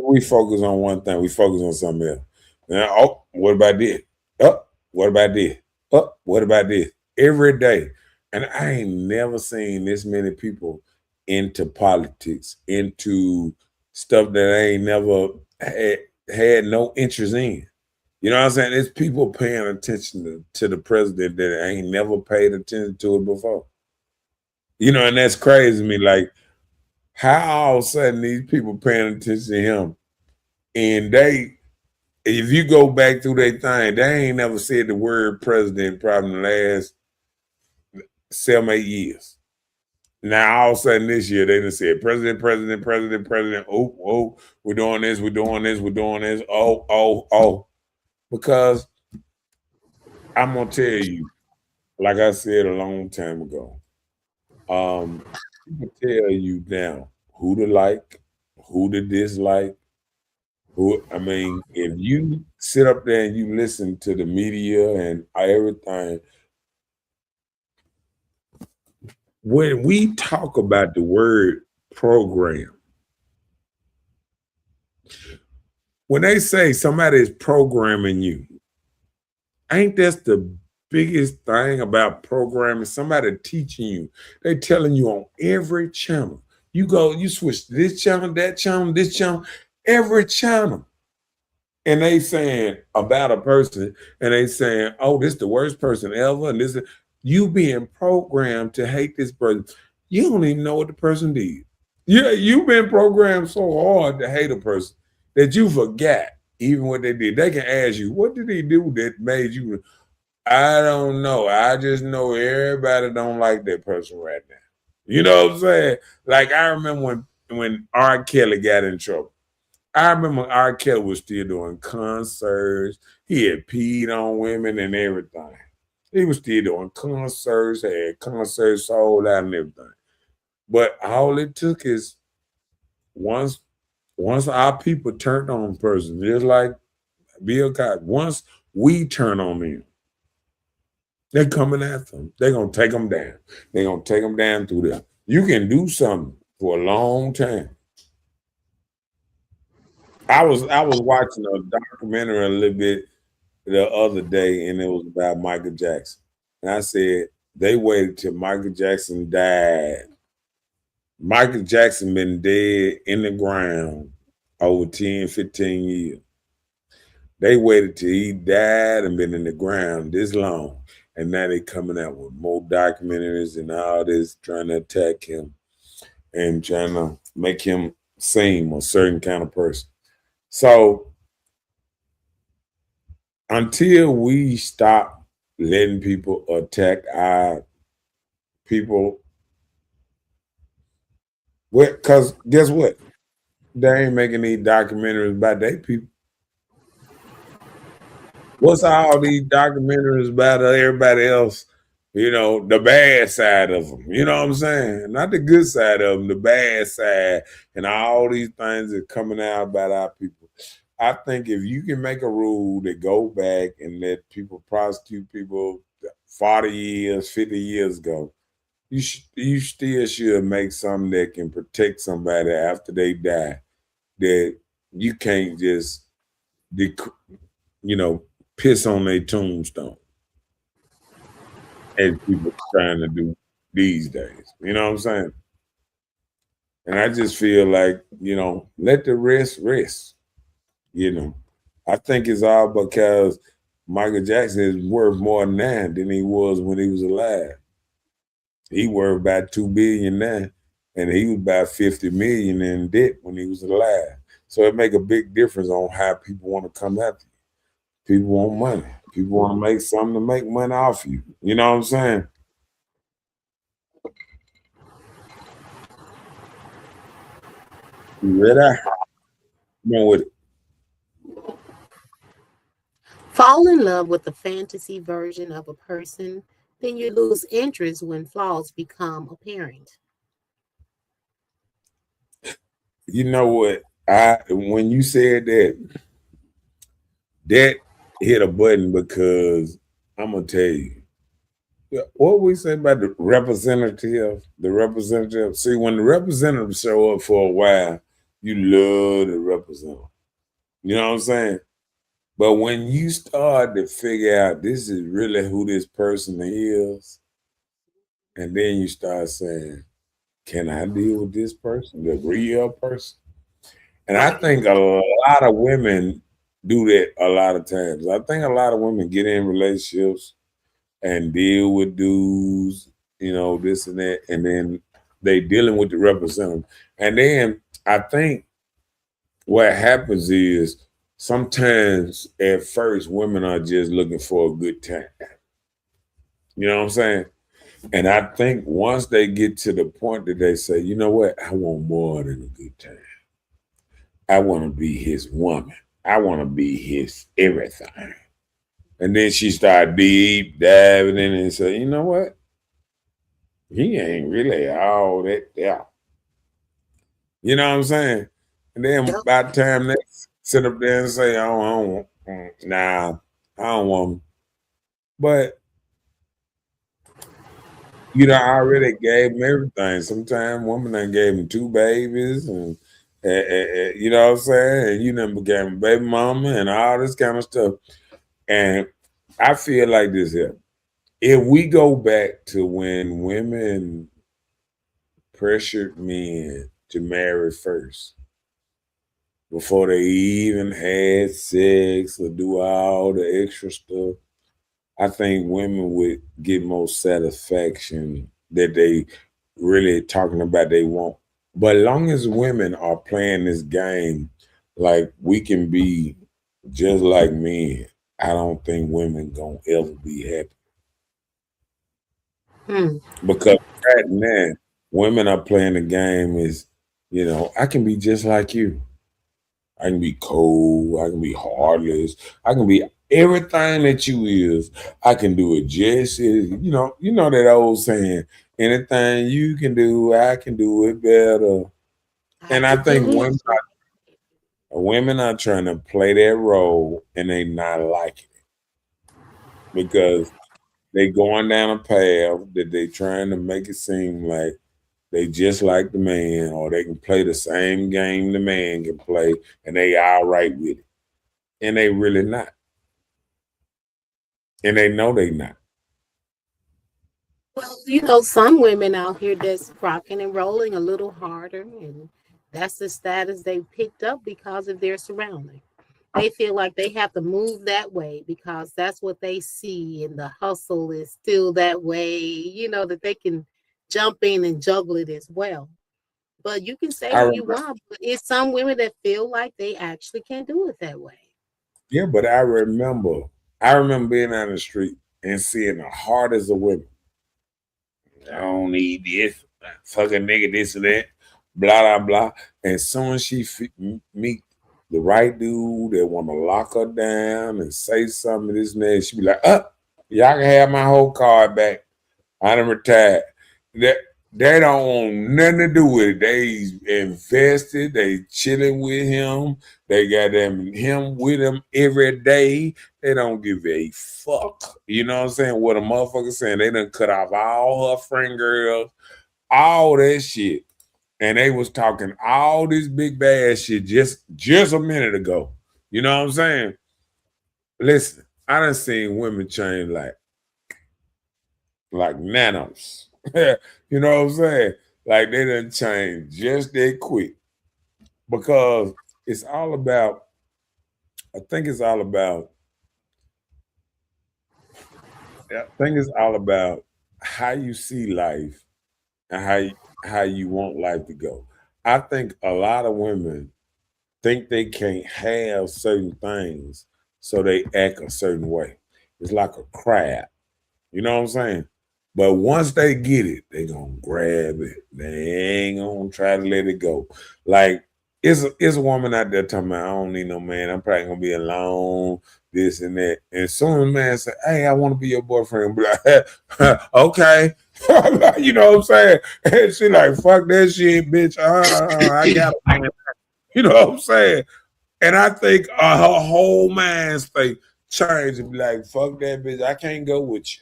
We focus on one thing. We focus on something else. Now, oh, what about this? Oh, what about this? Oh, what about this? Every day. And I ain't never seen this many people into politics, into stuff that I ain't never had no interest in. You know what I'm saying? It's people paying attention to the president that ain't never paid attention to it before. You know, and that's crazy to me. Like, how all of a sudden these people paying attention to him, and if you go back through their thing, they ain't never said the word president probably in the last 7, 8 years. Now all of a sudden this year they done said president. Oh, we're doing this. Oh. Because I'm gonna tell you, like I said a long time ago, people tell you now who to like, who to dislike, I mean, if you sit up there and you listen to the media and everything, when we talk about the word program, when they say somebody is programming you, ain't that the biggest thing about programming? Somebody teaching you. They telling you on every channel. You go, you switch this channel, that channel, this channel, every channel. And they saying about a person, and they saying, "Oh, this is the worst person ever," and this is you being programmed to hate this person. You don't even know what the person did. Yeah, you've been programmed so hard to hate a person that you forgot even what they did. They can ask you, "What did he do that made you?" I don't know. I just know everybody don't like that person right now. You know what I'm saying? Like I remember when R. Kelly got in trouble. I remember R. Kelly was still doing concerts. He had peed on women and everything. He was still doing concerts, had concerts sold out and everything. But all it took is once our people turned on a person, just like Bill Cosby, once we turn on them, they're coming after them. They're going to take them down. They're going to take them down through there. You can do something for a long time. I was watching a documentary a little bit the other day, and it was about Michael Jackson. And I said they waited till Michael Jackson died. Michael Jackson been dead in the ground over 10, 15 years. They waited till he died and been in the ground this long. And now they coming out with more documentaries and all this trying to attack him and trying to make him seem a certain kind of person. So until we stop letting people attack our people, because guess what? They ain't making these documentaries about their people. What's all these documentaries about everybody else? You know, the bad side of them. You know what I'm saying? Not the good side of them, the bad side, and all these things that coming out about our people. I think if you can make a rule that go back and let people prosecute people 40 years, 50 years ago, you still should make something that can protect somebody after they die. That you can't just, you know, piss on their tombstone as people trying to do these days. You know what I'm saying? And I just feel like, you know, let the rest rest. You know, I think it's all because Michael Jackson is worth more now than he was when he was alive. He worth about 2 billion now, and he was about 50 million in debt when he was alive. So it make a big difference on how people want to come after you. People want money. People want to make something to make money off you. You know what I'm saying? You ready? Come on with it. Fall in love with the fantasy version of a person, then you lose interest when flaws become apparent. You know what? I when you said that, that hit a button because I'm gonna tell you. What we say about the representative, the representative. See, when the representatives show up for a while, you love the representative. You know what I'm saying? But when you start to figure out this is really who this person is, and then you start saying, can I deal with this person, the real person? And I Right. think a lot of women do that a lot of times. I think a lot of women get in relationships and deal with dudes, you know, this and that, and then they dealing with the representative. And then I think what happens is sometimes at first women are just looking for a good time. You know what I'm saying? And I think once they get to the point that they say, you know what, I want more than a good time. I want to be his woman. I want to be his everything. And then she started deep diving in and say, you know what? He ain't really all that there. You know what I'm saying? And then Yep. by the time they sit up there and say, nah, I don't want him. But you know, I already gave him everything. Sometimes women done gave him two babies and you know what I'm saying? And you done became a baby mama and all this kind of stuff. And I feel like this here. If we go back to when women pressured men to marry first, before they even had sex or do all the extra stuff, I think women would get more satisfaction that they really talking about they want. But long as women are playing this game like we can be just like men, I don't think women gonna ever be happy. Hmm. Because right now, women are playing the game is, you know, I can be just like you. I can be cold. I can be heartless. I can be everything that you is. I can do it just as you know that old saying, anything you can do, I can do it better. I And I can think do it. women are trying to play that role and they not liking it because they going down a path that they trying to make it seem like they just like the man, or they can play the same game the man can play, and they all right with it. And they really not. And they know they not. Well, some women out here that's rocking and rolling a little harder, and that's the status they picked up because of their surrounding. They feel like they have to move that way because that's what they see, and the hustle is still that way, that they can jump in and juggle it as well. But you can say I what you remember, want, but it's some women that feel like they actually can't do it that way. yeah, but I remember being on the street and seeing the hardest of women. I don't need this, fucking nigga, this and that, blah blah blah. And soon as she meet the right dude that want to lock her down and say something this and that, she be like, y'all can have my whole card back. I done retired. That they don't want nothing to do with it. They invested. They chilling with him. They got him with them every day. They don't give a fuck. You know what I'm saying? What a motherfucker saying. They done cut off all her friend girls, all that shit. And they was talking all this big bad shit just a minute ago. You know what I'm saying? Listen, I done seen women change like nanos. You know what I'm saying? Like they done change just that quick. Because it's all about, I think it's all about how you see life and how you want life to go. I think a lot of women think they can't have certain things, so they act a certain way. It's like a crab. You know what I'm saying? But once they get it, they gonna grab it. They ain't gonna try to let it go. Like it's a woman out there talking about, I don't need no man. I'm probably gonna be alone, this and that. And soon man say, hey, I want to be your boyfriend. Be like, okay. You know what I'm saying? And she like, fuck that shit, bitch. I got it. You know what I'm saying? And I think her whole mind state changed and be like, fuck that bitch. I can't go with you.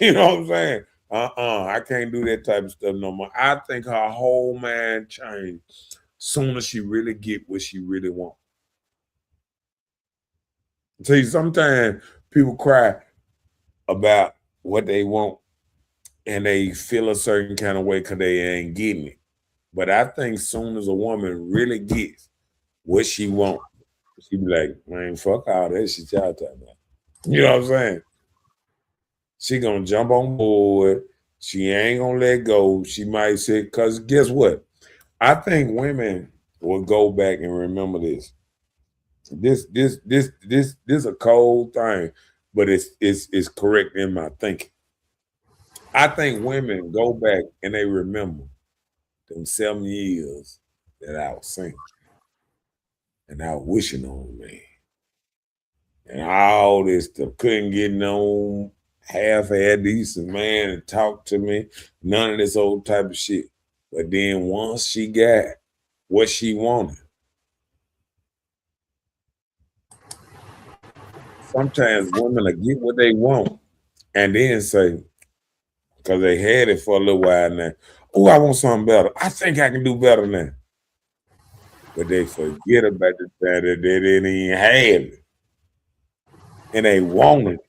You know what I'm saying? I can't do that type of stuff no more. I think her whole mind changed soon as she really get what she really want. See, sometimes people cry about what they want and they feel a certain kind of way because they ain't getting it. But I think soon as a woman really gets what she wants, she be like, man, fuck all that shit y'all talking about. You know what I'm saying? She gonna jump on board. She ain't gonna let go. She might say, cause guess what? I think women will go back and remember this. This a cold thing, but it's correct in my thinking. I think women go back and they remember them 7 years that I was single and I was wishing on a man. And all this stuff, couldn't get no half-ass decent man to talk to me, none of this old type of shit. But then once she got what she wanted, sometimes women will get what they want and then say, because they had it for a little while now, oh, I want something better. I think I can do better now. But they forget about the fact that they didn't even have it. And they want it.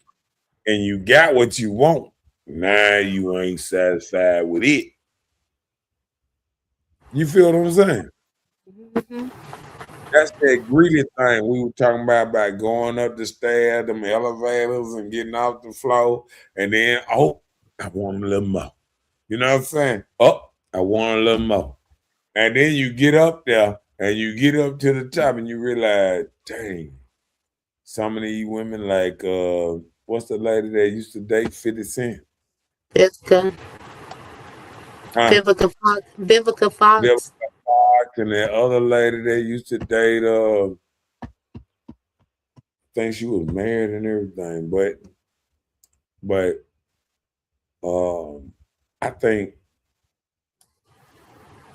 And you got what you want. Now you ain't satisfied with it. You feel what I'm saying? Mhm. That's that greedy thing we were talking about going up the stairs, them elevators, and getting off the floor, and then I want a little more. You know what I'm saying? Oh, I want a little more, and then you get up there and you get up to the top, and you realize, dang, some of these women like what's the lady that used to date 50 Cent? Jessica, Huh? Vivica Bill Fox. Fox and that other lady that used to date think she was married and everything, but I think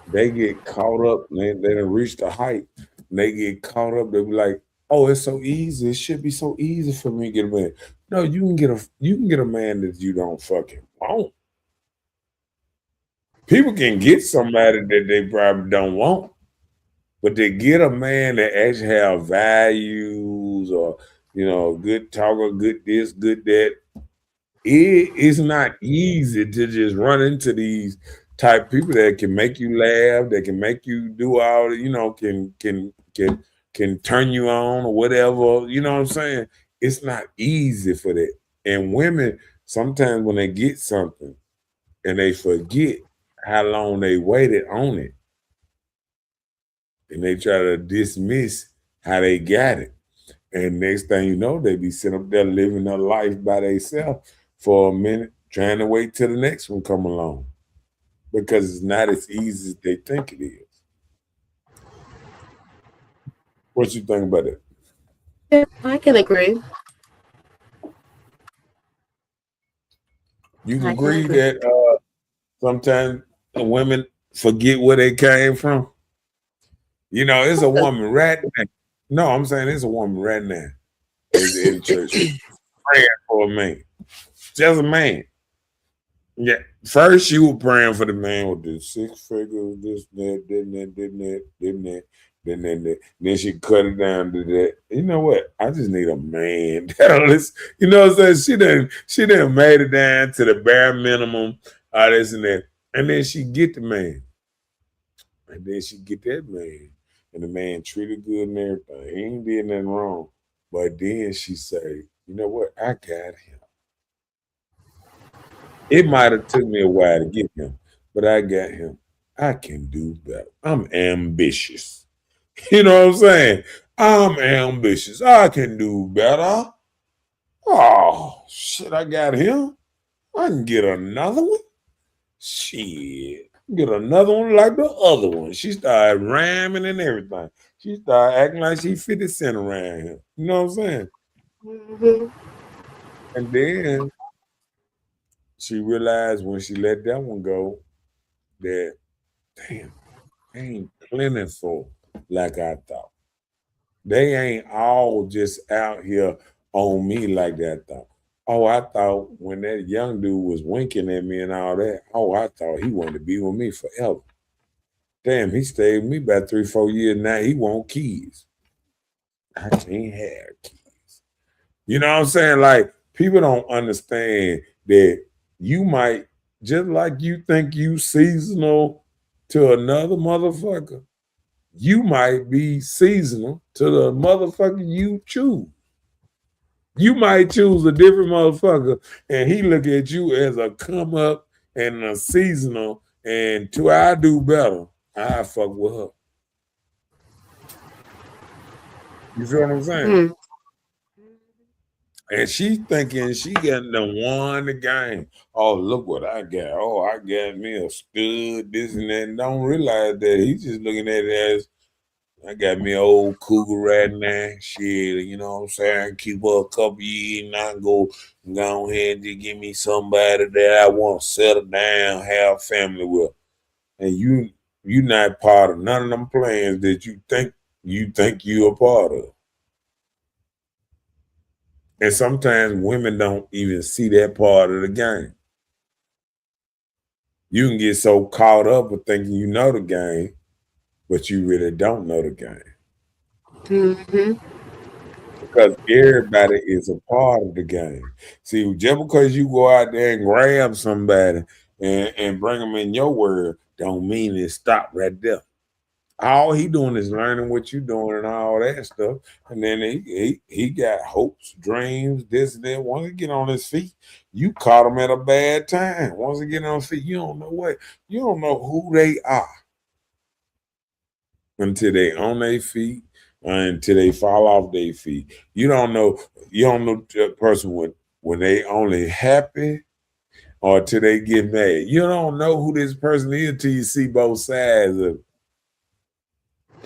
they get caught up. They done reached the height. And they get caught up. They be like, "Oh, it's so easy. It should be so easy for me to get a man." No, you can get a man that you don't fucking want. People can get somebody that they probably don't want, but they get a man that actually have values or good talker, good this, good that. It is not easy to just run into these type people that can make you laugh, that can make you do all, can turn you on or whatever. You know what I'm saying? It's not easy for that. And women sometimes when they get something and they forget how long they waited on it, and they try to dismiss how they got it. And next thing you know, they be sitting up there living their life by themselves for a minute, trying to wait till the next one come along. Because it's not as easy as they think it is. What you think about it? Yeah, I can agree. You I can agree agree. that sometimes women forget where they came from? It's a woman right now. No, I'm saying it's a woman right now is in church praying for a man. Just a man. Yeah. First, you were praying for the man with the 6 figures, this, that, that. Then she cut it down to that. You know what? I just need a man that'll listen. You know what I'm saying? She done made it down to the bare minimum, all this and that. And then she get the man. And then she get that man. And the man treated good and everything. He ain't did nothing wrong. But then she say, you know what? I got him. It might have took me a while to get him, but I got him. I can do better. I'm ambitious. You know what I'm saying? I'm ambitious. I can do better. Oh, shit, I got him. I can get another one. Shit. Get another one like the other one. She started ramming and everything. She started acting like she 50 Cent around here. You know what I'm saying? Mhm. And then she realized when she let that one go that, damn, they ain't plentiful like I thought. They ain't all just out here on me like that though. Oh, I thought when that young dude was winking at me and all that, I thought he wanted to be with me forever. Damn, he stayed with me about 3, 4 years now. He want kids. I can't have kids. You know what I'm saying? Like, people don't understand that you might, just like you think you seasonal to another motherfucker, you might be seasonal to the motherfucker you choose. You might choose a different motherfucker and he look at you as a come up and a seasonal, and till I do better, I fuck with her. You feel what I'm saying? Mm. And she thinking she getting the won the game. Oh, look what I got. Oh, I got me a stud, this and that. And don't realize that he's just looking at it as, I got me an old cougar right now. Shit, you know what I'm saying? Keep her a couple years and I go ahead and just give me somebody that I want to settle down, have family with. And you not part of none of them plans that you think you're a part of. And sometimes women don't even see that part of the game. You can get so caught up with thinking you know the game, but you really don't know the game. Mhm. Because everybody is a part of the game. See, just because you go out there and grab somebody and bring them in your world, don't mean it stop right there. All he doing is learning what you doing and all that stuff. And then he got hopes, dreams, this and that. Once he get on his feet, you caught him at a bad time. Once he get on his feet, you don't know who they are until they on their feet, until they fall off their feet. You don't know the person when they only happy or till they get mad. You don't know who this person is until you see both sides of it.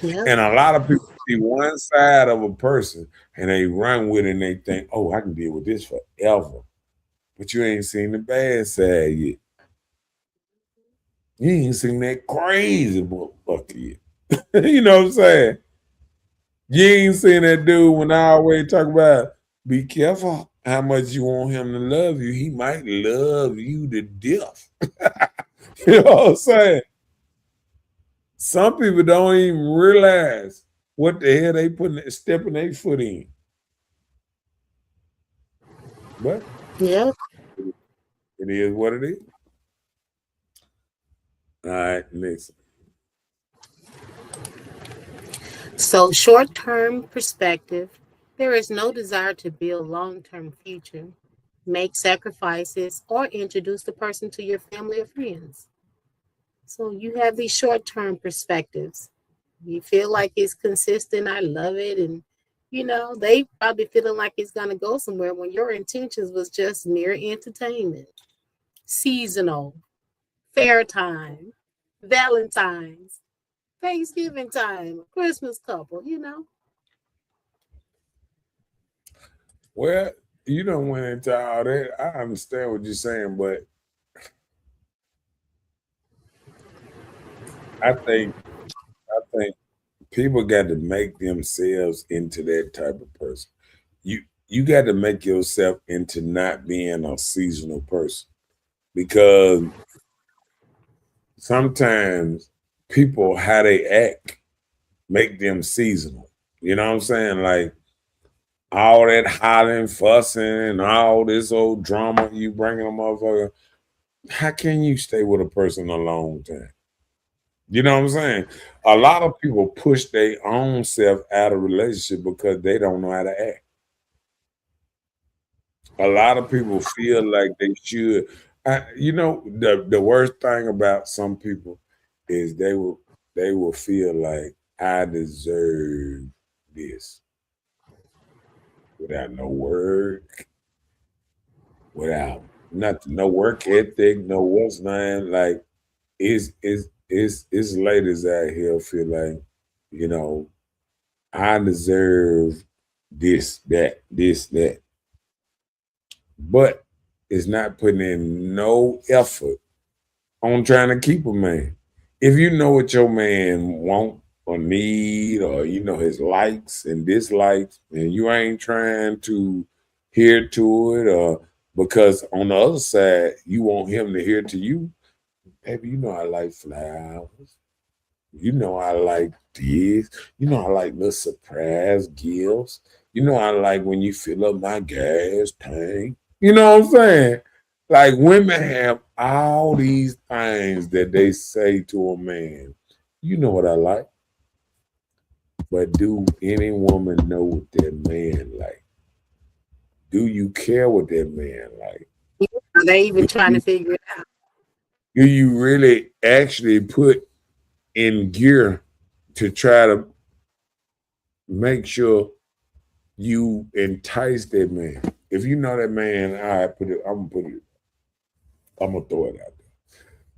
Yep. And a lot of people see one side of a person and they run with it and they think, oh, I can deal with this forever. But you ain't seen the bad side yet. You ain't seen that crazy motherfucker yet. You know what I'm saying? You ain't seen that dude when I always talk about be careful how much you want him to love you. He might love you to death. You know what I'm saying? Some people don't even realize what the hell they stepping their foot in. But Yeah. it is what it is. All right, listen. So, short term perspective, there is no desire to build long term future, make sacrifices, or introduce the person to your family or friends. So, you have these short term perspectives. You feel like it's consistent. I love it. And, they probably feeling like it's going to go somewhere when your intentions was just mere entertainment, seasonal, fair time, Valentine's, Thanksgiving time, Christmas couple. Well, you don't went into all that. I understand what you're saying, but I think people got to make themselves into that type of person. You got to make yourself into not being a seasonal person because sometimes people how they act make them seasonal. You know what I'm saying? Like all that hollering, fussing, and all this old drama you bringing a motherfucker. How can you stay with a person a long time? You know what I'm saying? A lot of people push their own self out of relationship because they don't know how to act. A lot of people feel like they should. The worst thing about some people is they will feel like I deserve this without no work, without nothing, no work ethic, no what's name. Like it's ladies out here feel like, you know, I deserve this, that, this, that. But it's not putting in no effort on trying to keep a man. If you know what your man want or need, or you know his likes and dislikes, and you ain't trying to hear to it, or because on the other side you want him to hear to you, baby, you know I like flowers. You know I like this. You know I like little surprise gifts. You know I like when you fill up my gas tank. You know what I'm saying? Like women have all these things that they say to a man. You know what I like. But do any woman know what that man like? Do you care what that man like? Are they even Do trying to you, figure it out? do you really actually put in gear to try to make sure you entice that man? If you know that man, I'm gonna throw it out there.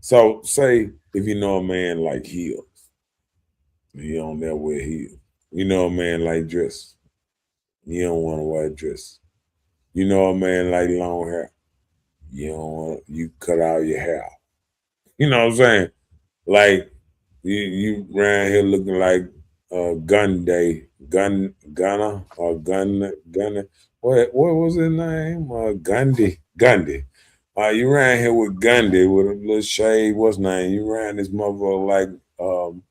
So say if you know a man like heels, he don't never wear heels. You know a man like dress, you don't want to wear a dress. You know a man like long hair, you cut out your hair. You know what I'm saying? Like you around here looking like Gun Day, Gunner or Gunner. What was his name? Gundy. You around here with Gundy with a little shade. What's his name? You around this motherfucker like um,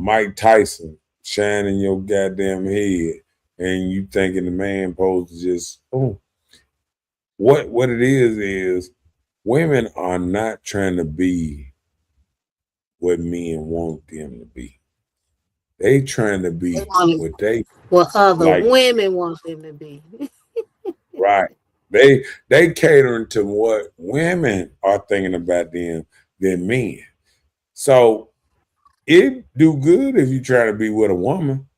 Mike Tyson shining your goddamn head, and you thinking the man supposed to just what it is women are not trying to be what men want them to be. They trying to They be want what they what other like. women want them to be. Right. They catering to what women are thinking about them than men. So it do good if you try to be with a woman.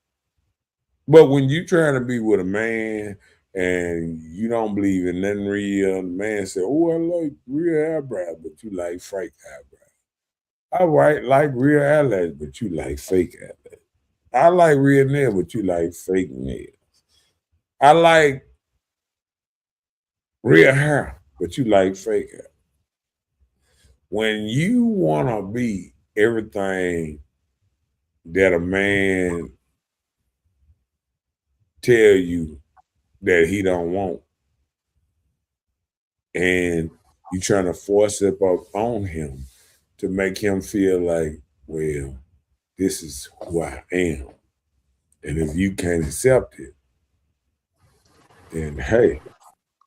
But when you trying to be with a man and you don't believe in nothing real, the man say, "Oh, I like real eyebrows, but you like fake eyebrows. All right, like real eyelashes, but you like fake eyelashes. I like real nails, but you like fake nails. I like real hair, but you like fake hair." When you want to be everything that a man tell you that he don't want, and You trying to force it up on him to make him feel like, well, this is who I am. And if you can't accept it, then hey.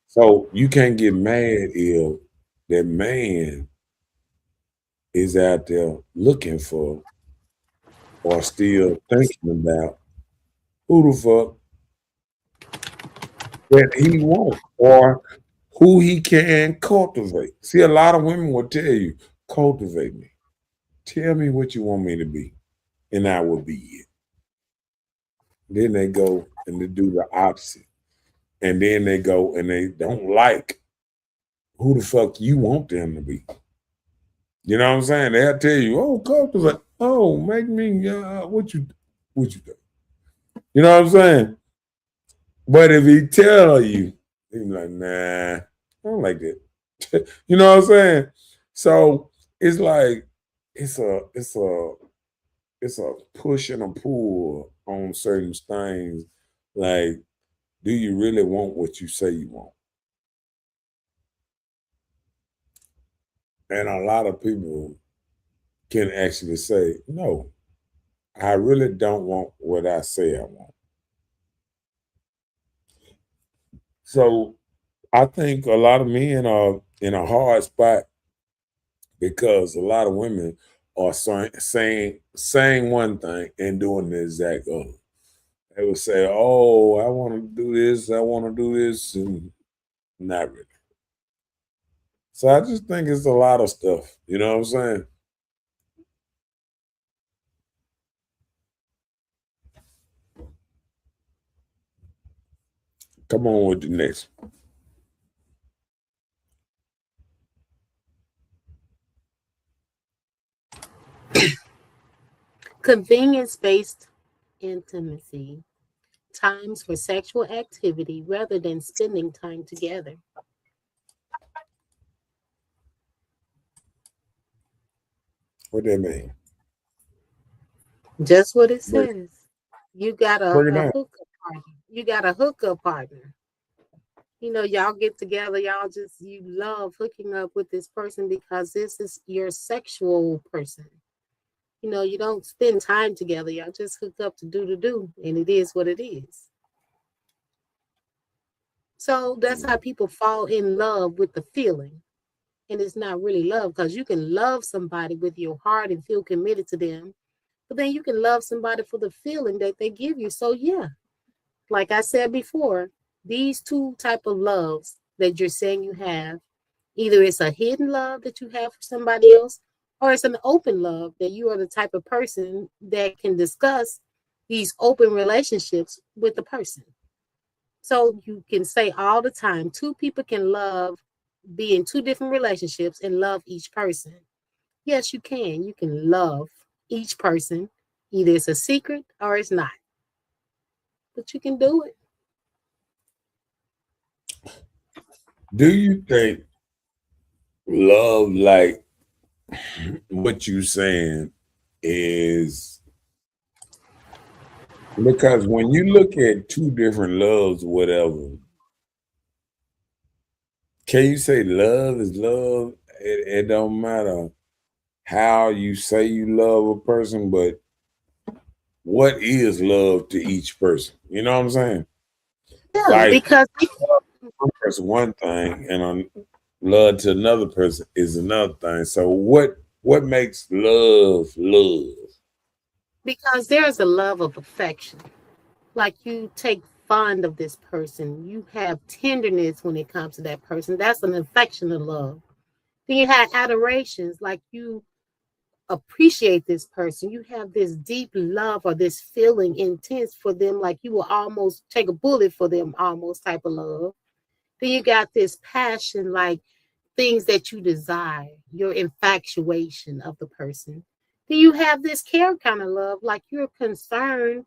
So you can't get mad if that man is out there looking for or still thinking about who the fuck that he wants or who he can cultivate. See, a lot of women will tell you, cultivate me. Tell me what you want me to be, and I will be it. Then they go and they do the opposite. And then they go and they don't like who the fuck you want them to be. You know what I'm saying? They'll tell you, oh, cultivate. Oh, make me what you do. You know what I'm saying? But if he tell you, he's like, nah, I don't like that. You know what I'm saying? So it's like it's a push and a pull on certain things. Like, do you really want what you say you want? And a lot of people can actually say, no, I really don't want what I say I want. So I think a lot of men are in a hard spot because a lot of women are saying one thing and doing the exact other. They would say, "Oh, I want to do this, I want to do this," and not really. So I just think it's a lot of stuff. You know what I'm saying? Come on with the next. Convenience-based intimacy, times for sexual activity rather than spending time together. What that mean? Just what it Break, says. You got break it a down. hookup partner. You got a hookup partner. You know, y'all get together, you love hooking up with this person because this is your sexual person. You know, you don't spend time together. Y'all just hook up to do, and it is what it is. So that's how people fall in love with the feeling. And it's not really love because you can love somebody with your heart and feel committed to them, but then you can love somebody for the feeling that they give you. So yeah, like I said before, these two type of loves that you're saying you have, either it's a hidden love that you have for somebody else, or it's an open love that you are the type of person that can discuss these open relationships with the person. So you can say all the time, two people can be in two different relationships and love each person. Yes, you can. You can love each person. Either it's a secret or it's not, but you can do it. Do you think love, like what you saying, is because when you look at two different loves, whatever, can you say love is love? It don't matter how you say you love a person, but what is love to each person? You know what I'm saying? Yeah, Like because one person one thing, and love to another person is another thing. So what makes love love? there's a love of affection. Like you take fond of this person. You have tenderness when it comes to that person. That's an affectionate love. Then you have adorations, like you appreciate this person. You have this deep love or this feeling intense for them, like you will almost take a bullet for them, almost type of love. Then you got this passion, like things that you desire, your infatuation of the person. Then you have this care kind of love, like you're concerned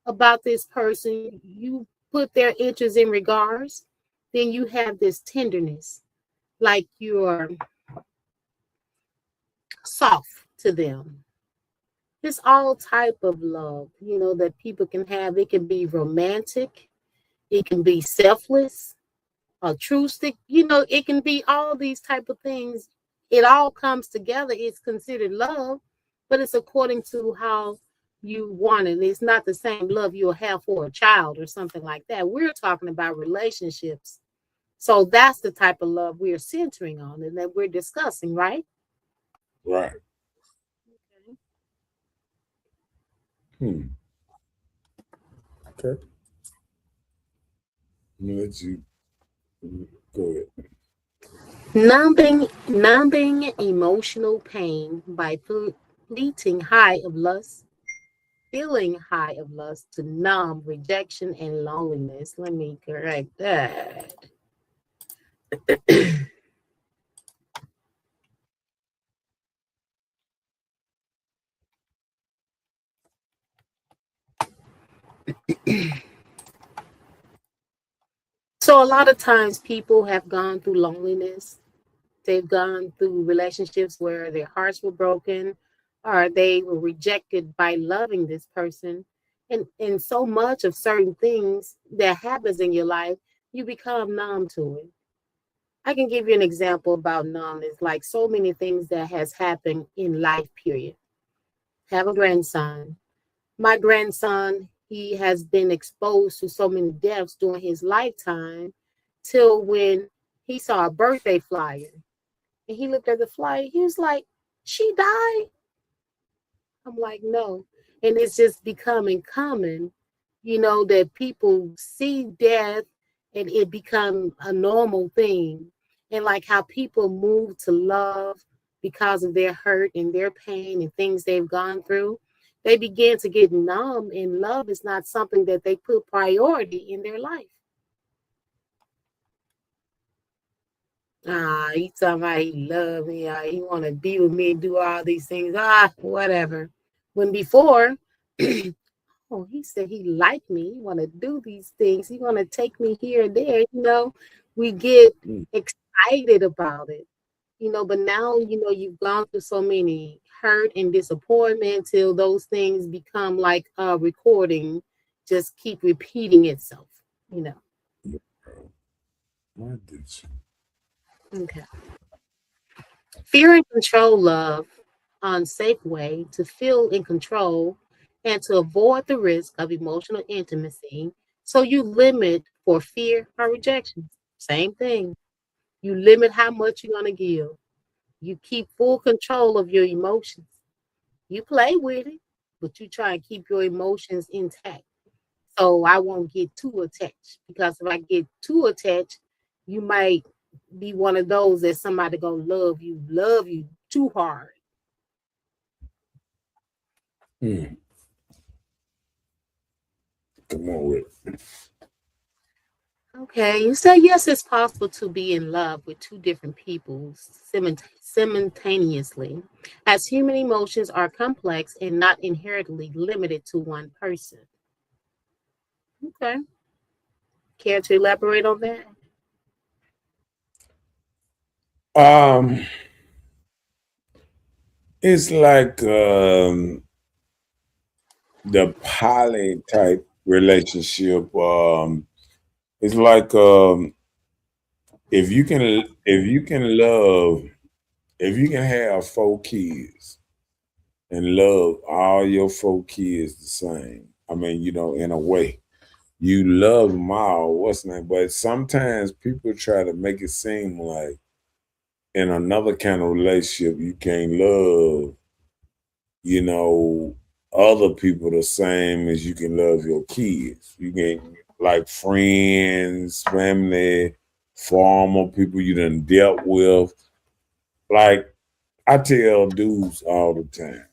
about this person. You put their interests in regards. Then you have this tenderness, like you're soft to them. It's all type of love, that people can have. It can be romantic. It can be selfless. a true stick. You know, it can be all these type of things. It all comes together. It's considered love, but it's according to how you want it. It's not the same love you'll have for a child or something like that. We're talking about relationships. So that's the type of love we're centering on and that we're discussing, right? Right. Okay. Hmm. Okay. Let me let you go ahead. Numbing emotional pain by fleeting high of lust, feeling high of lust to numb rejection and loneliness. Let me correct that. So a lot of times people have gone through loneliness. They've gone through relationships where their hearts were broken or they were rejected by loving this person. And so much of certain things that happens in your life, you become numb to it. I can give you an example about numbness, like so many things that has happened in life, period. Have a grandson. My grandson, he has been exposed to so many deaths during his lifetime till when he saw a birthday flyer and he looked at the flyer, he was like, she died? I'm like, no. And it's just becoming common, you know, that people see death and it become a normal thing. And like how people move to love because of their hurt and their pain and things they've gone through, they begin to get numb, and love is not something that they put priority in their life. He talking about he love me, he want to be with me and do all these things. Whatever. When before, oh, he said he liked me. He want to do these things. He want to take me here and there. You know, we get Hmm. excited about it. You know, but now you know you've gone through so many hurt and disappointment till those things become like a recording, just keep repeating itself. You know. Why did you? Okay. Fear and control love, unsafe way to feel in control and to avoid the risk of emotional intimacy. So you limit for fear or rejection. Same thing. You limit how much you're going to give. You keep full control of your emotions. You play with it, but you try and keep your emotions intact. So I won't get too attached because if I get too attached, you might be one of those that somebody gonna love you too hard. Hmm. Come on with it. Okay, you say yes, it's possible to be in love with two different people simultaneously, as human emotions are complex and not inherently limited to one person. Okay, care to elaborate on that? Um, it's like the poly type relationship. It's like if you can have 4 kids and love all your 4 kids the same. I mean, you know, in a way, you love them all. What's name? But sometimes people try to make it seem like in another kind of relationship you can't love, you know, other people the same as you can love your kids. You can like friends, family, former people you done dealt with. Like I tell dudes all the time,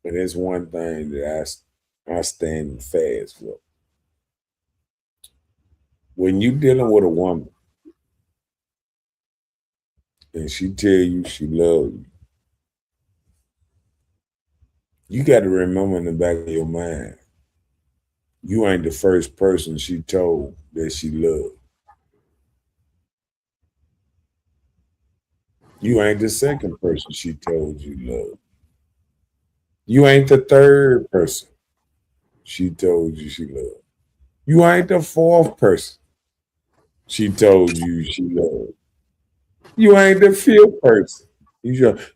and it's one thing that I stand fast for. When you dealing with a woman and she tell you she love you, you got to remember in the back of your mind, you ain't the first person she told that she loved. You ain't the second person she told you love. You ain't the third person she told you she loved. You ain't the fourth person she told you she loved. You ain't the fifth person.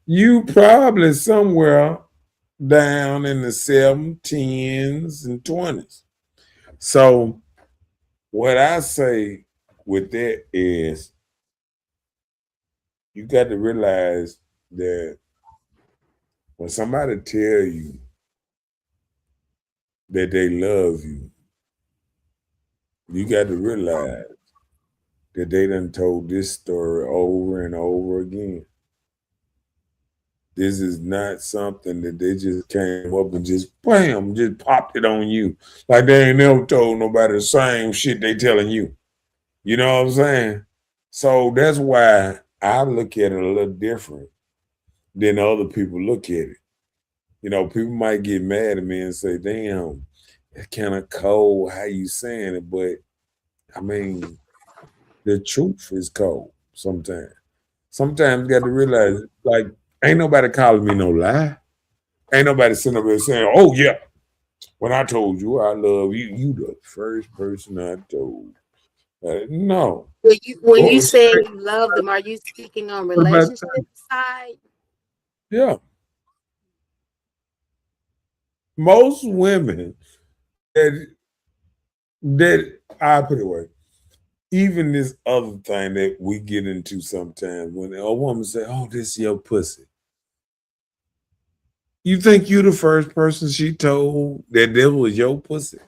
You probably somewhere down in the 7s, 10s, and 20s. So what I say with that is you got to realize that when somebody tell you that they love you, you got to realize that they done told this story over and over again. This is not something that they just came up and just bam, just popped it on you. Like they ain't never told nobody the same shit they telling you. You know what I'm saying? So that's why I look at it a little different than other people look at it. You know, people might get mad at me and say, damn, it's kind of cold how you saying it, but I mean, the truth is cold sometimes. Sometimes you got to realize, like, ain't nobody calling me no lie. Ain't nobody sitting up there saying, oh, yeah, when I told you I love you, you the first person I told. No. When you What say you love them, are you speaking on about relationship side? yeah. Most women that I put it away. Even this other thing that we get into sometimes when a woman say, oh, this your pussy. You think you the first person she told that was your pussy?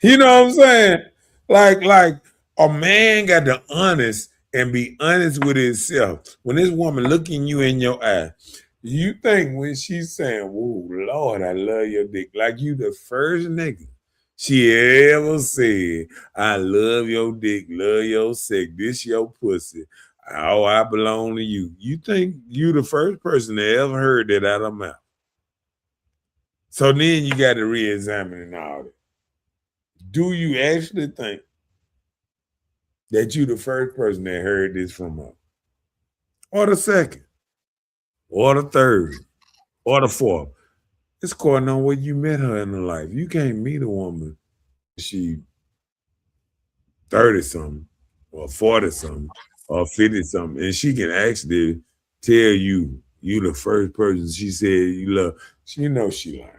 You know what I'm saying? Like a man got to honest and be honest with himself. When this woman looking you in your eye, you think when she's saying, "Whoa, Lord, I love your dick," like you the first nigga she ever said, "I love your dick, love your sex, this your pussy. Oh, I belong to you." You think you the first person that ever heard that out of her mouth? So then you got to re-examine all that. Do you actually think that you the first person that heard this from her? Or the second? Or the third? Or the fourth? It's according on where you met her in her life. You can't meet a woman, she 30 something, or 40 something, or 50 something, and she can actually tell you the first person she said you love. She know she lying.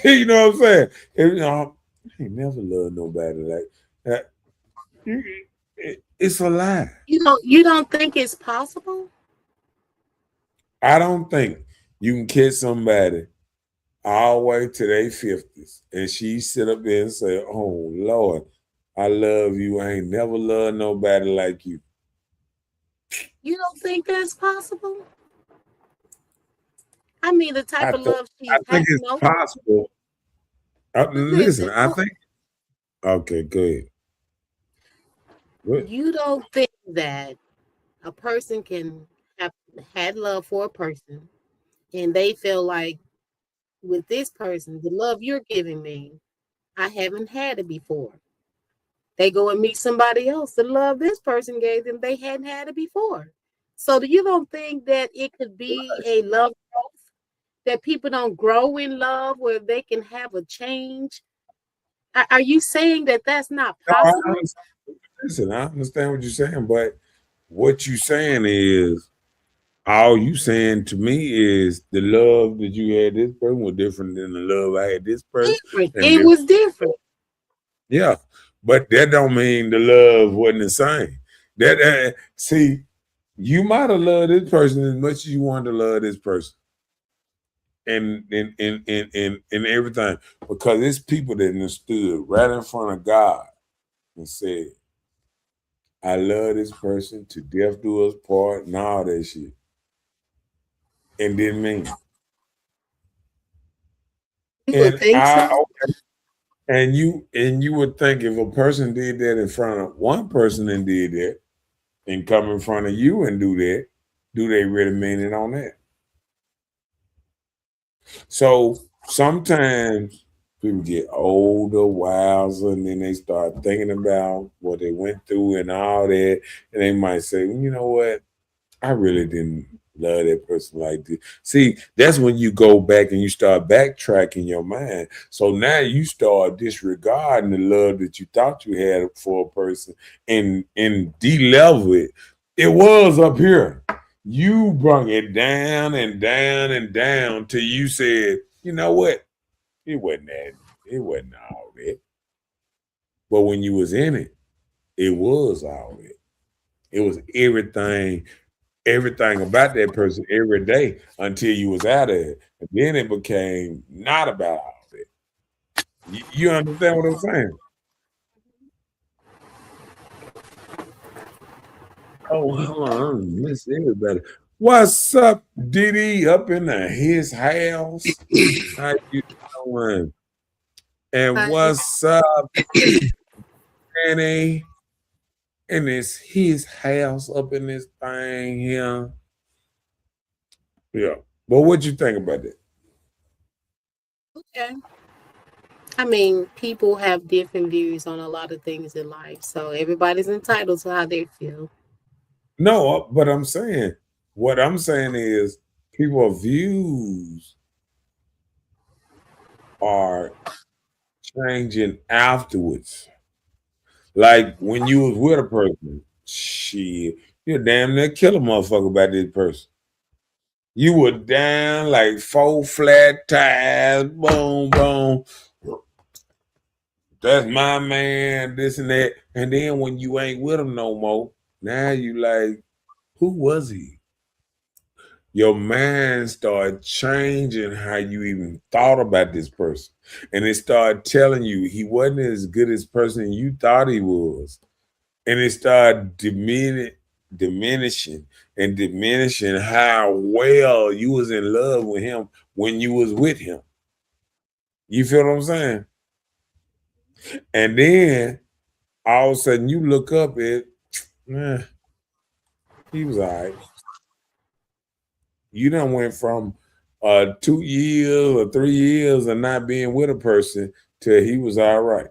You know what I'm saying? I ain't never loved nobody like that. It's a lie. You don't think it's possible? I don't think you can catch somebody all the way to their 50s and she sit up there and say, oh, Lord, I love you. I ain't never loved nobody like you. You don't think that's possible? I mean, the type of love I she think has. it's No, possible. Listen, listen. I think, okay, go ahead. What? You don't think that a person can have had love for a person and they feel like with this person, the love you're giving me, I haven't had it before. They go and meet somebody else. The love this person gave them, they hadn't had it before. So you don't think that it could be a love growth, that people don't grow in love where they can have a change? Are you saying that that's not No, possible? listen, I understand what you're saying, but what you're saying is, all you saying to me is the love that you had this person was different than the love I had this person. Different. And It was different. yeah, but that don't mean the love wasn't the same. That see, you might have loved this person as much as you wanted to love this person, and everything, because it's people that stood right in front of God and said, "I love this person to death do us part," and all that shit, and didn't mean it. You would And think so. you would think if a person did that in front of one person and did that, and come in front of you and do that, do they really mean it on that? So sometimes people get older, wiser, and then they start thinking about what they went through and all that, and they might say, you know what, I really didn't love that person like this. See, that's when you go back and you start backtracking your mind. So now you start disregarding the love that you thought you had for a person and de-level it. It was up here. You brung it down and down and down till you said, you know what? It wasn't that. It wasn't all that. But when you was in it, it was all that. It was everything about that person every day until you was out of it. And then it became not about all that. You understand what I'm saying? Oh, hold on, I miss everybody. What's up, Diddy? Up in his house? How you doing? And Hi. what's up, Danny? And it's his house up in this thing here. Yeah. But what you think about that? Okay. I mean, people have different views on a lot of things in life, so everybody's entitled to how they feel. No, but what I'm saying is people's views are changing afterwards. Like when you was with a person, shit, you damn near kill a motherfucker about this person. You were down like 4 flat tires, boom, boom. That's my man, this and that. And then when you ain't with him no more, now you like, who was he? Your mind started changing how you even thought about this person. And it started telling you he wasn't as good as person you thought he was. And it started diminishing how well you was in love with him when you was with him. You feel what I'm saying? And then all of a sudden you look up at, he was all right. You done went from 2 years or 3 years of not being with a person till he was all right.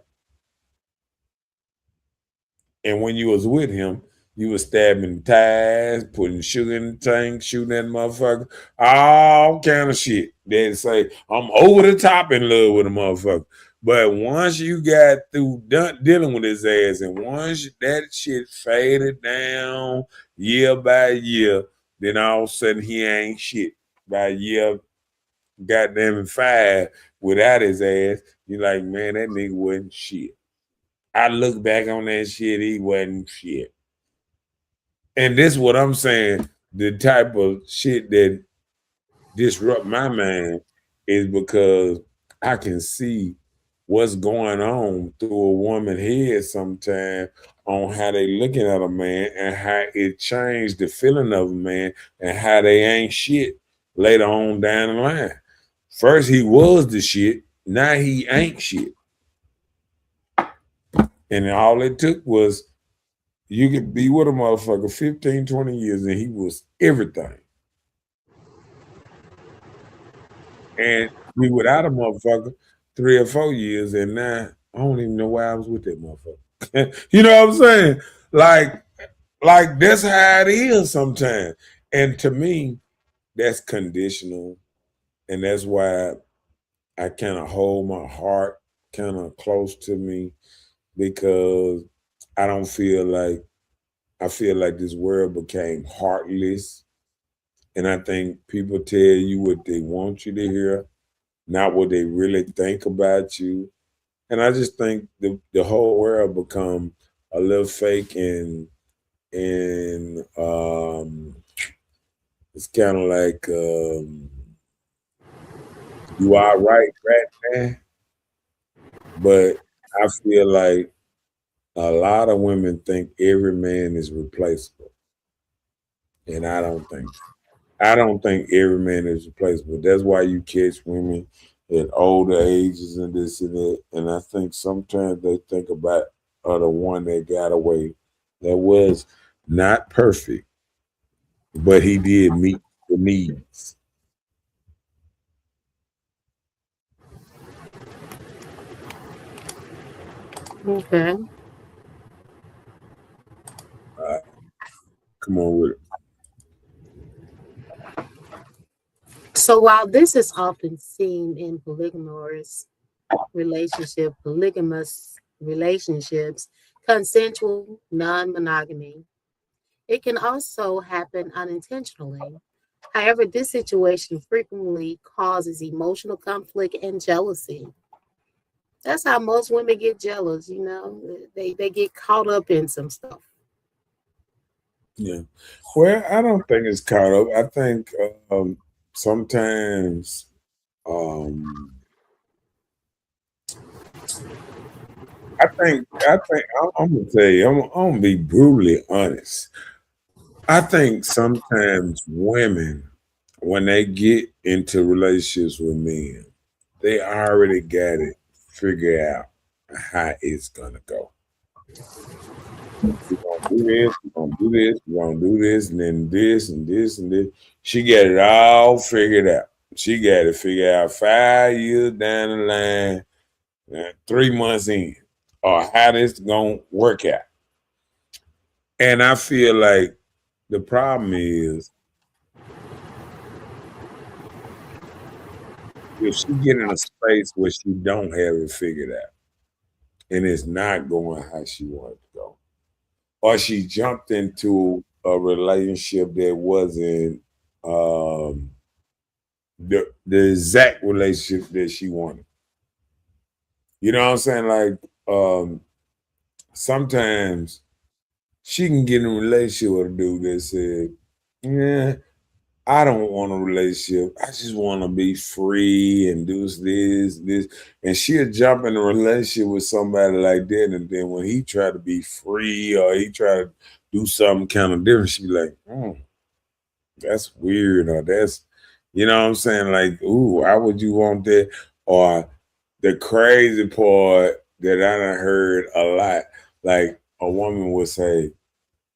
And when you was with him, you was stabbing tires, putting sugar in the tank, shooting that motherfucker, all kind of shit. They'd say, I'm over the top in love with a motherfucker. But once you got through dealing with his ass, and once that shit faded down year by year, then all of a sudden he ain't shit. By year goddamn 5 without his ass, you like, man, that nigga wasn't shit. I look back on that shit, he wasn't shit. And this is what I'm saying. The type of shit that disrupt my mind is because I can see what's going on through a woman's head sometimes on how they looking at a man and how it changed the feeling of a man and how they ain't shit later on down the line. First he was the shit, now he ain't shit. And all it took was you could be with a motherfucker 15, 20 years and he was everything. And be without a motherfucker 3 or 4 years, and now I don't even know why I was with that motherfucker. You know what I'm saying? Like that's how it is sometimes. And to me, that's conditional. And that's why I kind of hold my heart kind of close to me because I don't feel like I feel like this world became heartless. And I think people tell you what they want you to hear, not what they really think about you. And I just think the whole world become a little fake and it's kind of like you are right now, but I feel like a lot of women think every man is replaceable, and I don't think every man is replaceable. That's why you catch women at older ages and this and that. And I think sometimes they think about the one that got away that was not perfect, but he did meet the needs. Okay. Uh, Come on with it. So while this is often seen in polygamous relationships, consensual non-monogamy, it can also happen unintentionally. However, this situation frequently causes emotional conflict and jealousy. That's how most women get jealous, you know. They get caught up in some stuff. Yeah. Well, I don't think it's caught up. I think sometimes um, I'm gonna tell you, I'm gonna be brutally honest. I think sometimes women, when they get into relationships with men, they already got it figured out how it's gonna go. We're gonna do this, we're gonna do this, we're gonna do this, and then this and this and this. She got it all figured out. She got it figured out 5 years down the line, 3 months in, or how this gonna work out. And I feel like the problem is if she get in a space where she don't have it figured out and it's not going how she wanted to go, or she jumped into a relationship that wasn't um, the exact relationship that she wanted. You know what I'm saying? Like sometimes she can get in a relationship with a dude that said, "Yeah, I don't want a relationship. I just want to be free and do this," and she'll jump in a relationship with somebody like that, and then when he try to be free or he try to do something kind of different, she be like, "That's weird," or "That's," you know what I'm saying? Like, "Ooh, why would you want that?" Or the crazy part that I done heard a lot, like a woman would say,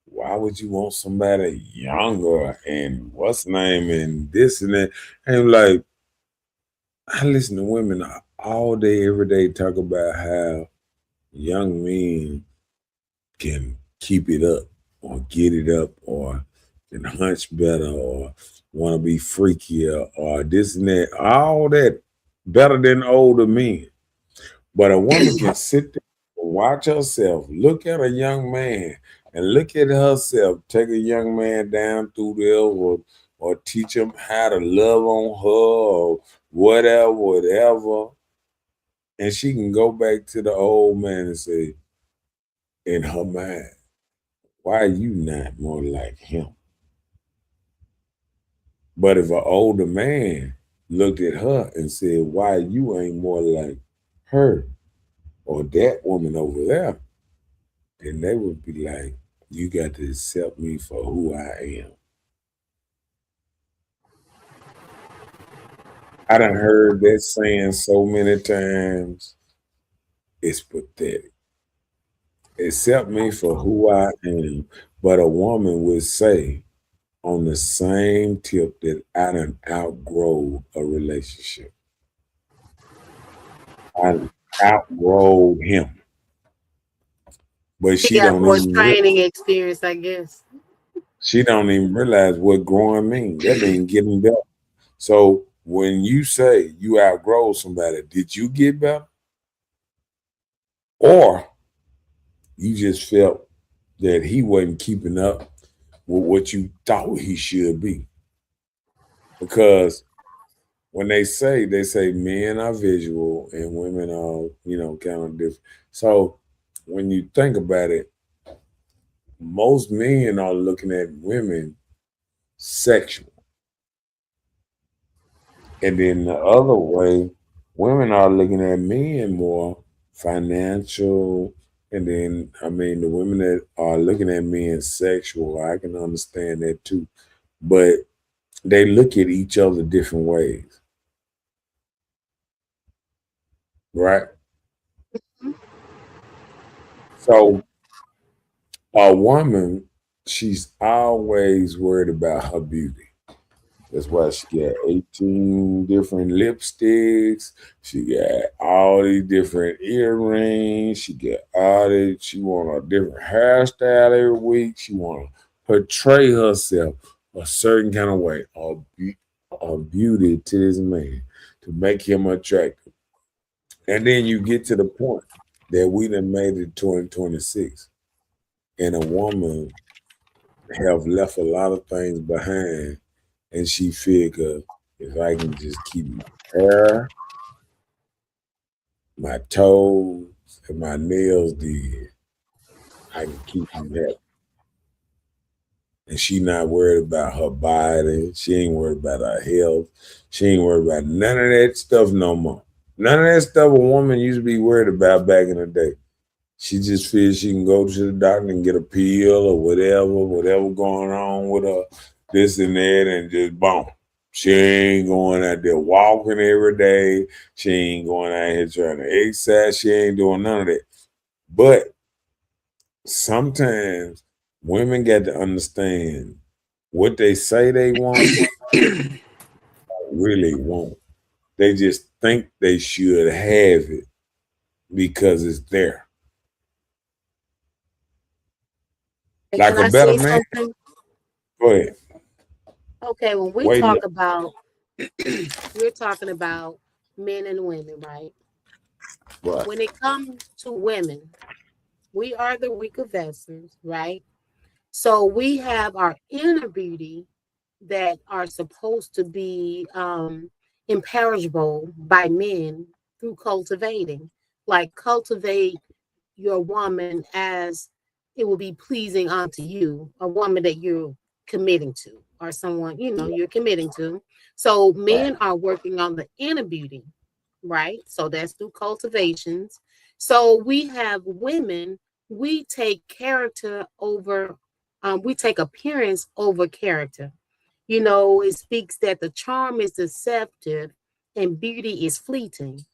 "Why would you want somebody younger and what's the name and this and that?" And I'm like, I listen to women all day, every day talk about how young men can keep it up or get it up or can hunch better or want to be freakier or this and that, all that better than older men. But a woman can sit there and watch herself, look at a young man, and look at herself, take a young man down through there or teach him how to love on her or whatever, whatever. And she can go back to the old man and say, in her mind, why are you not more like him? But if an older man looked at her and said, why you ain't more like her or that woman over there, then they would be like, you got to accept me for who I am. I done heard that saying so many times, it's pathetic. Accept me for who I am. But a woman would say on the same tip that I done outgrow a relationship. I done outgrow him. But She she got don't more even training experience, I guess. she don't even realize what growing means. That means getting better. So when you say you outgrow somebody, did you get better? Or you just felt that he wasn't keeping up with what you thought he should be? Because when they say men are visual and women are, kind of different. So when you think about it, most men are looking at women sexual. And then the other way, women are looking at men more financial. And then, I mean, the women that are looking at men sexual, I can understand that too. But they look at each other different ways, right? So a woman, she's always worried about her beauty. That's why she got 18 different lipsticks. She got all these different earrings. She got all this. She want a different hairstyle every week. She want to portray herself a certain kind of way. of beauty to this man to make him attractive. And then you get to the point that we done made it 2026 and a woman have left a lot of things behind and she figure if I can just keep my hair, my toes, and my nails did, I can keep you happy. And she not worried about her body. She ain't worried about her health. She ain't worried about none of that stuff no more. None of that stuff a woman used to be worried about back in the day. She just feels she can go to the doctor and get a pill or whatever going on with her, this and that, and just boom. She ain't going out there walking every day. She ain't going out here trying to exercise. She ain't doing none of that. But sometimes women got to understand what they say they want, really want. They just think they should have it because it's there. And Like can a I better say man. something? Go ahead. Okay, when we Wait. talk about, we're talking about men and women, right? Right. When it comes to women, we are the weaker vessels, right? So we have our inner beauty that are supposed to be imperishable by men through cultivating. Like cultivate your woman as it will be pleasing unto you, a woman that you're committing to, or someone you're committing to. So men are working on the inner beauty, right? So that's through cultivations. So we have women, we take character over, we take appearance over character. It speaks that the charm is deceptive and beauty is fleeting.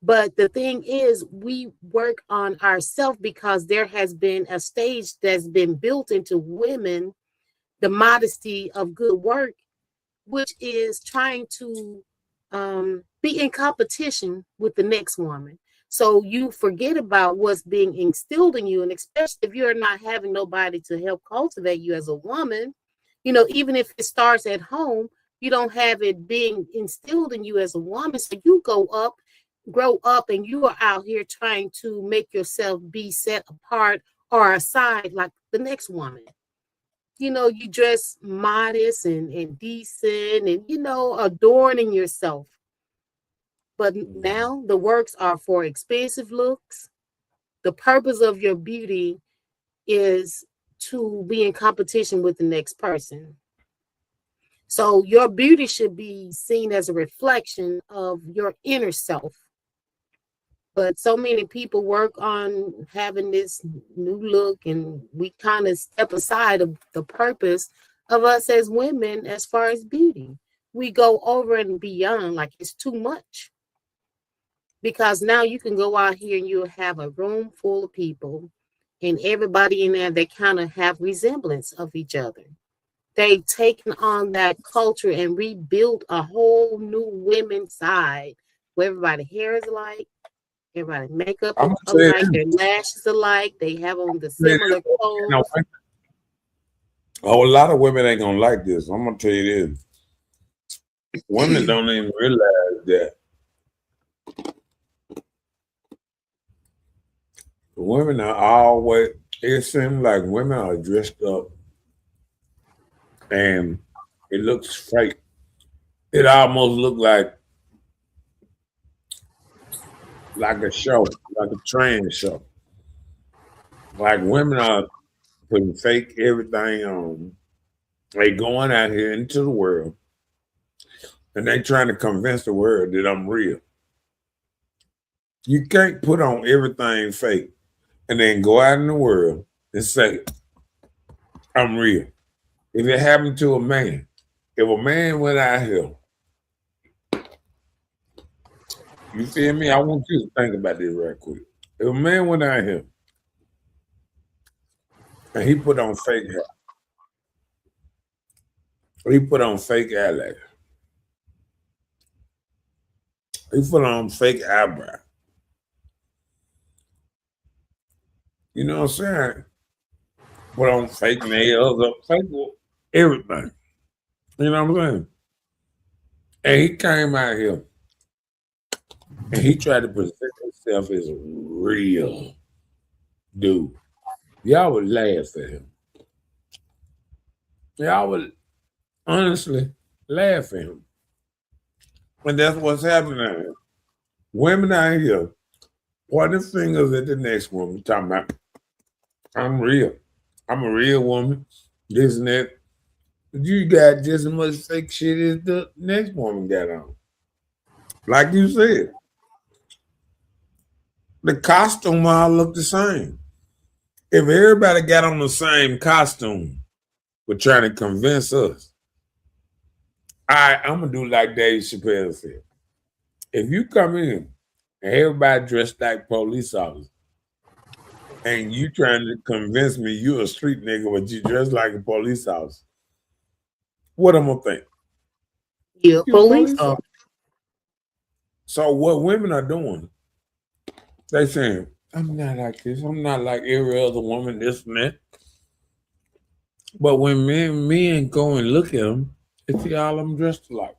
But the thing is, we work on ourselves because there has been a stage that's been built into women, the modesty of good work, which is trying to be in competition with the next woman. So you forget about what's being instilled in you, and especially if you're not having nobody to help cultivate you as a woman, even if it starts at home, you don't have it being instilled in you as a woman. So you grow up, and you are out here trying to make yourself be set apart or aside like the next woman. You dress modest and decent and, adorning yourself. But now the works are for expensive looks. The purpose of your beauty is to be in competition with the next person. So your beauty should be seen as a reflection of your inner self. But so many people work on having this new look, and we kind of step aside of the purpose of us as women as far as beauty. We go over and beyond, like it's too much. Because now you can go out here and you'll have a room full of people, and everybody in there, they kind of have resemblance of each other. They've taken on that culture and rebuilt a whole new women's side where everybody hair is alike. Everybody makeup I'm is gonna alike, say their lashes alike, they have on the this. similar clothes. Oh, a lot of women ain't gonna like this. I'm gonna tell you this. Women don't even realize that women are always, it seems like women are dressed up and it looks fake. It almost looks like a show, like a train show. Like women are putting fake everything on. They going out here into the world and they trying to convince the world that I'm real. You can't put on everything fake and then go out in the world and say, I'm real. If it happened to a man, if a man went out here, you feel me? I want you to think about this right quick. If a man went out here and he put on fake hair, he put on fake eyelash, he put on fake eyebrow. You know what I'm saying? Put on fake nails, fake everything. You know what I'm saying? And he came out here and he tried to present himself as a real dude. Y'all would laugh at him. Y'all would honestly laugh at him. And that's what's happening out here. Women out here pointing fingers at the next woman, talking about, I'm real. I'm a real woman. This and that. But you got just as much fake shit as the next woman got on. Like you said, the costume all look the same. If everybody got on the same costume, we're trying to convince us. I'm gonna do like Dave Chappelle said. If you come in and everybody dressed like police officers, and you trying to convince me you a street nigga, but you dress like a police officer, what I'm gonna think? You're a You a police officer. officer. So what women are doing, they saying, I'm not like this. I'm not like every other woman, this and that. But when men go and look at them, they see all of them dressed alike.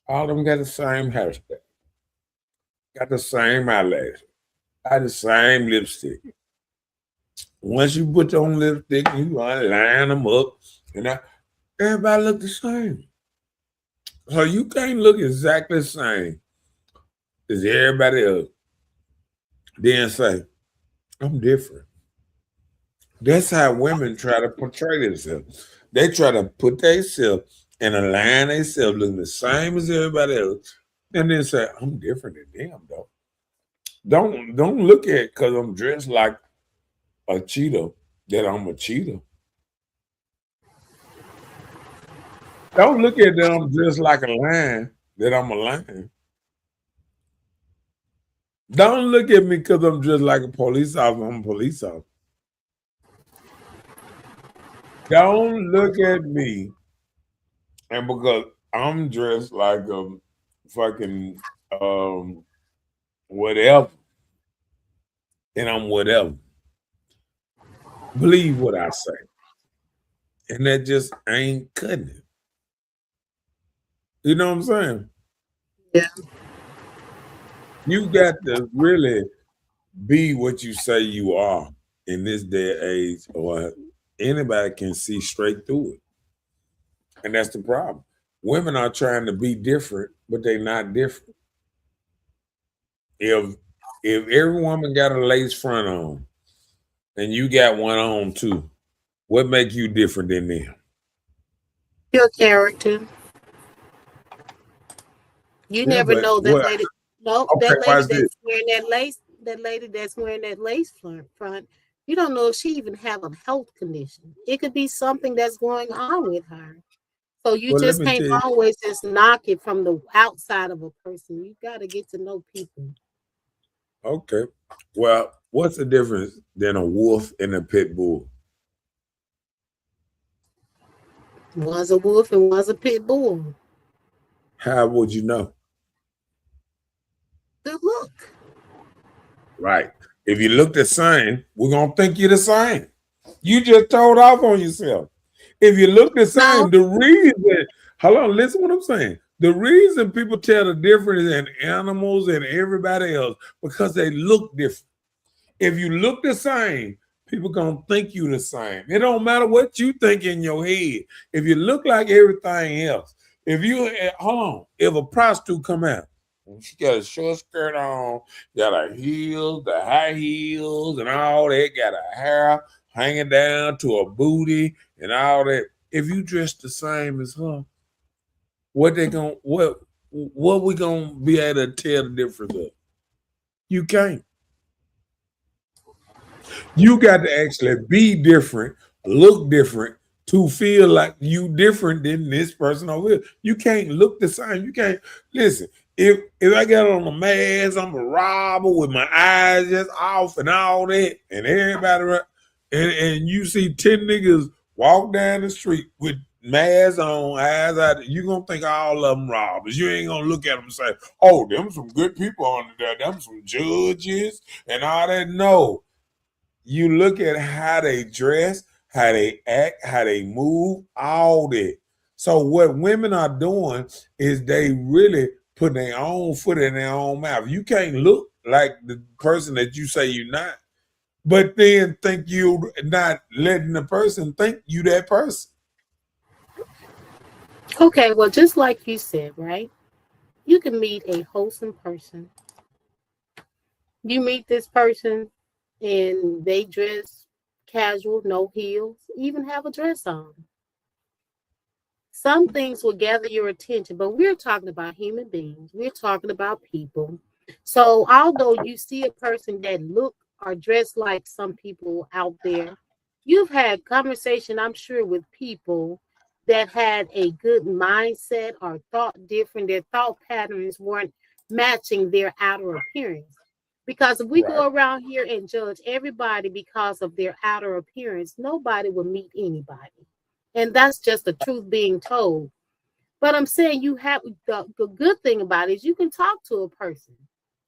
All of them got the same hairstyle, got the same eyelashes, got the same lipstick. Once you put on lipstick, you gonna line them up, and everybody look the same. So you can't look exactly the same as everybody else. Then say, I'm different. That's how women try to portray themselves. They try to put themselves and align themselves looking the same as everybody else, and then say, I'm different than them, though. Don't look at because I'm dressed like a cheetah that I'm a cheetah. Don't look at that I'm dressed like a lion that I'm a lion. Don't look at me because I'm dressed like a police officer, I'm a police officer. Don't look at me and because I'm dressed like a fucking whatever, and I'm whatever. Believe what I say. And that just ain't cutting it. You know what I'm saying? Yeah. You got to really be what you say you are in this day and age, or anybody can see straight through it. And that's the problem. Women are trying to be different, but they're not different. If every woman got a lace front on and you got one on too, what make you different than them? Your character. You Yeah, never but know that what? lady. No, Okay, that lady watch this. that's wearing that lace. That lady that's wearing that lace front. You don't know if she even have a health condition. It could be something that's going on with her. So you Well, let just me can't tell you. always just knock it from the outside of a person. You got to get to know people. Okay. Well, what's the difference than a wolf and a pit bull? One's a wolf and one's a pit bull. How would you know? Good look. Right. If you look the same, we're gonna think you're the same. You just told off on yourself. If you look the No, same, the reason, hold on, listen what I'm saying. The reason people tell the difference in animals and everybody else, because they look different. If you look the same, people gonna think you the same. It don't matter what you think in your head. If you look like everything else, if you hold on, if a prostitute come out, and she got a short skirt on, got her heels, the high heels, and all that, got her hair hanging down to her booty and all that. If you dress the same as her, what we gonna be able to tell the difference of? You can't. You got to actually be different, look different to feel like you different than this person over here. You can't look the same. You can't listen. If I got on a mask, I'm a robber with my eyes just off and all that, and everybody and you see 10 niggas walk down the street with masks on, eyes out, you gonna think all of them robbers. You ain't gonna look at them and say, oh, them some good people on there, them some judges and all that. No. You look at how they dress, how they act, how they move, all that. So what women are doing is they really put their own foot in their own mouth. You can't look like the person that you say you're not, but then think you not letting the person think you that person. Okay, well, just like you said, right? You can meet a wholesome person. You meet this person and they dress casual, no heels, even have a dress on. Some things will gather your attention, but we're talking about human beings. We're talking about people. So although you see a person that look or dress like some people out there, you've had conversation, I'm sure, with people that had a good mindset or thought different. Their thought patterns weren't matching their outer appearance. Because if we Right. go around here and judge everybody because of their outer appearance, nobody will meet anybody. And that's just the truth being told. But I'm saying you have the good thing about it is you can talk to a person.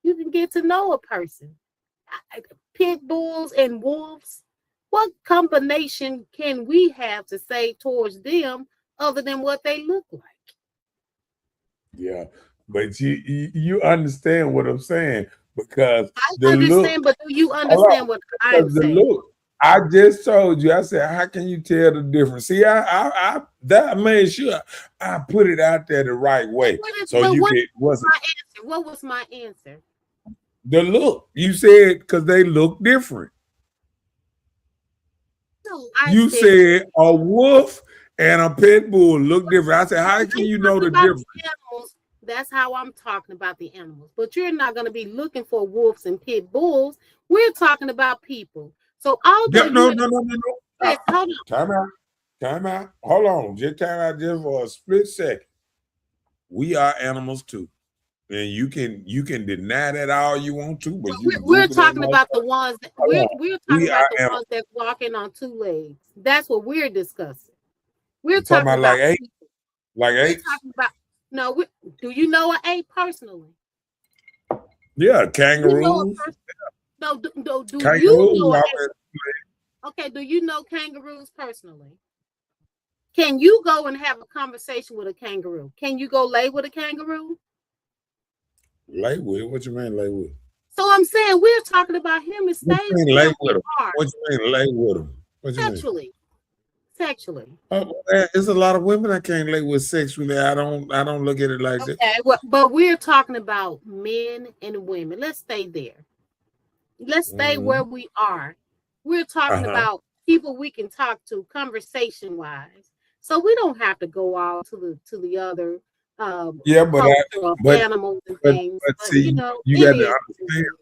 You can get to know a person. Pit bulls and wolves, what combination can we have to say towards them other than what they look like? Yeah, but you understand what I'm saying because I the look. understand, but do you Hold on, understand what I'm because the saying? look. I just told you. I said, how can you tell the difference? See, I that made sure I put it out there the right way, so you What could. was What's my answer? What was my answer? the look? You said because they look different. No, I You said said a wolf and a pit bull look different. I said, how I'm can you know talking the about difference? the animals. That's how I'm talking about the animals. But you're not going to be looking for wolves and pit bulls. We're talking about people. So although Yeah, no, you no, no, no, no. hold on. Time out. Time out. Hold on. Just time out just for a split second. We are animals too. And you can deny that all you want to, but you can We're Google that talking about the motherfucker. ones that Hold on. we're talking We about are the animals. ones that's walking on two legs. That's what we're discussing. We're You talking talking about like about apes? people. Like We're apes? talking about no. Do you know an ape personally? Yeah, You know a kangaroos. person? No. Do you Kangaroos know an walk ape? Okay. Do you know kangaroos personally? Can you go and have a conversation with a kangaroo? Can you go lay with a kangaroo? lay with. What you mean lay with? So I'm saying we're talking about human What you stage mean lay where with we them? are What you mean lay with them? What you mean? sexually. Sexually. Oh, there's a lot of women I can't lay with sexually. I don't look at it like that. Okay, but we're talking about men and women. Let's stay there. Let's stay where Mm-hmm. we are. We're talking Uh-huh. about people we can talk to conversation wise. So we don't have to go all to the other Yeah, but culture of but animals and but things. but But you see, know, you it got to is what it understand. is.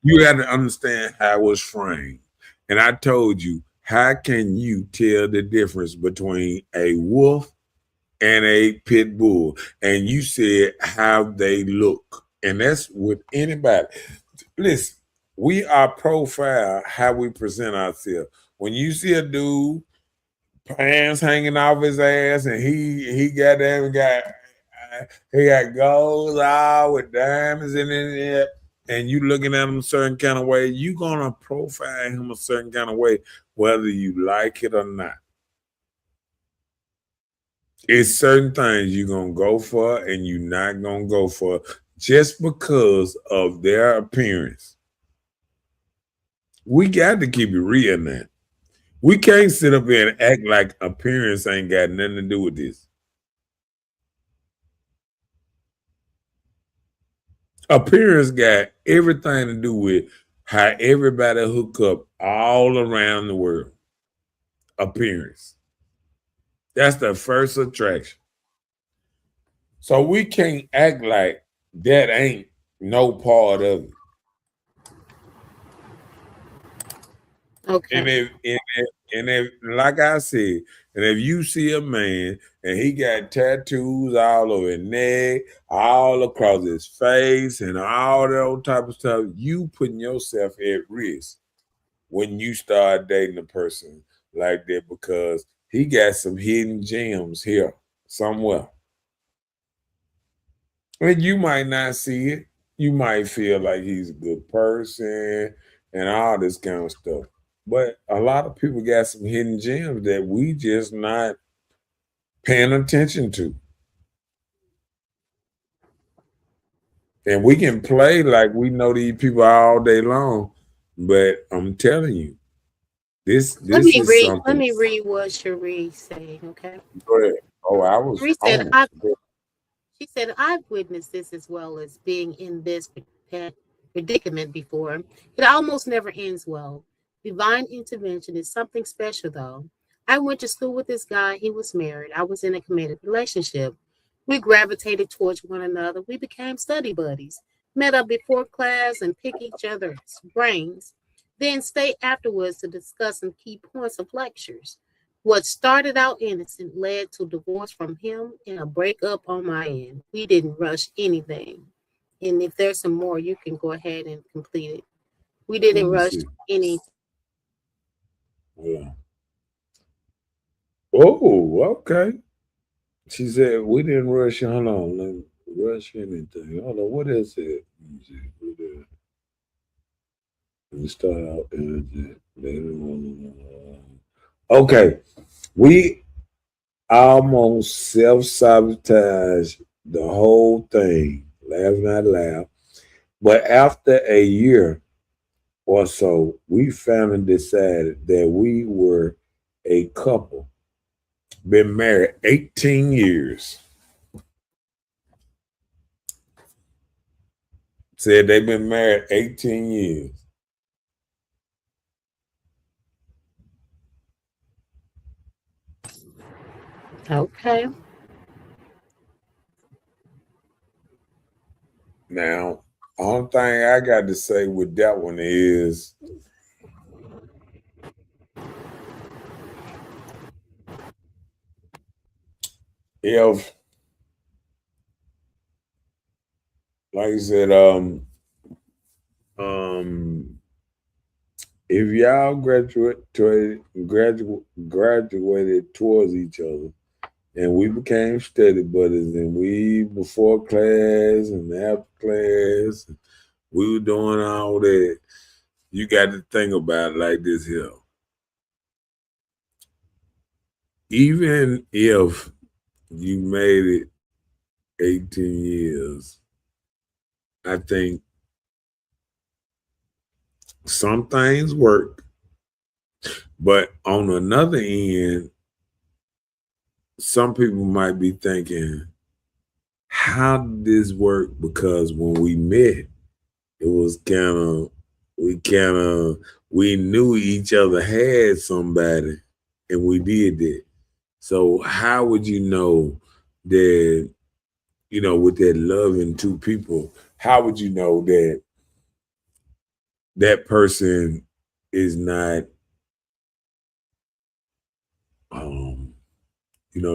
You got to understand how it was framed. And I told you, how can you tell the difference between a wolf and a pit bull? And you said how they look. And that's with anybody. Listen, we are profile how we present ourselves. When you see a dude, pants hanging off his ass, and he got them he got gold all with diamonds in it, and you looking at him a certain kind of way, you gonna profile him a certain kind of way, whether you like it or not. It's certain things you're gonna go for and you're not gonna go for just because of their appearance. We got to keep it real now. We can't sit up here and act like appearance ain't got nothing to do with this. Appearance got everything to do with how everybody hook up all around the world. Appearance. That's the first attraction. So we can't act like that ain't no part of it. And Okay. if like I said, and if you see a man and he got tattoos all over his neck, all across his face, and all that old type of stuff, you putting yourself at risk when you start dating a person like that because he got some hidden gems here somewhere. And you might not see it. You might feel like he's a good person and all this kind of stuff. But a lot of people got some hidden gems that we just not paying attention to. And we can play like we know these people all day long, but I'm telling you, this Let this me is read. Let something. me read what Cherie saying. Okay. Go ahead. Oh, I was Cherie said, on. She said, I've witnessed this as well as being in this predicament before. It almost never ends well. Divine intervention is something special, though. I went to school with this guy. He was married. I was in a committed relationship. We gravitated towards one another. We became study buddies, met up before class and pick each other's brains, then stay afterwards to discuss some key points of lectures. What started out innocent led to divorce from him and a breakup on my end. We didn't rush anything. And if there's some more, you can go ahead and complete it. We Let didn't me rush see. any. Yeah. Oh, okay. She said we didn't rush. Hold on, let me rush anything. Hold on, what is it? Let me see. Let me start out. Okay, we almost self-sabotage the whole thing, laughing out loud. But after a year or so, we finally decided that we were a couple. Been married 18 years. Said they've been married 18 years. Okay. Now, only thing I got to say with that one is if, like I said, if y'all graduated towards each other, and we became study buddies, and we before class and after class, we were doing all that. You got to think about it like this here. Even if you made it 18 years, I think some things work, but on another end, some people might be thinking, how did this work? Because when we met, it was we knew each other had somebody and we did that. So how would you know that, with that love in two people, how would you know that that person is not,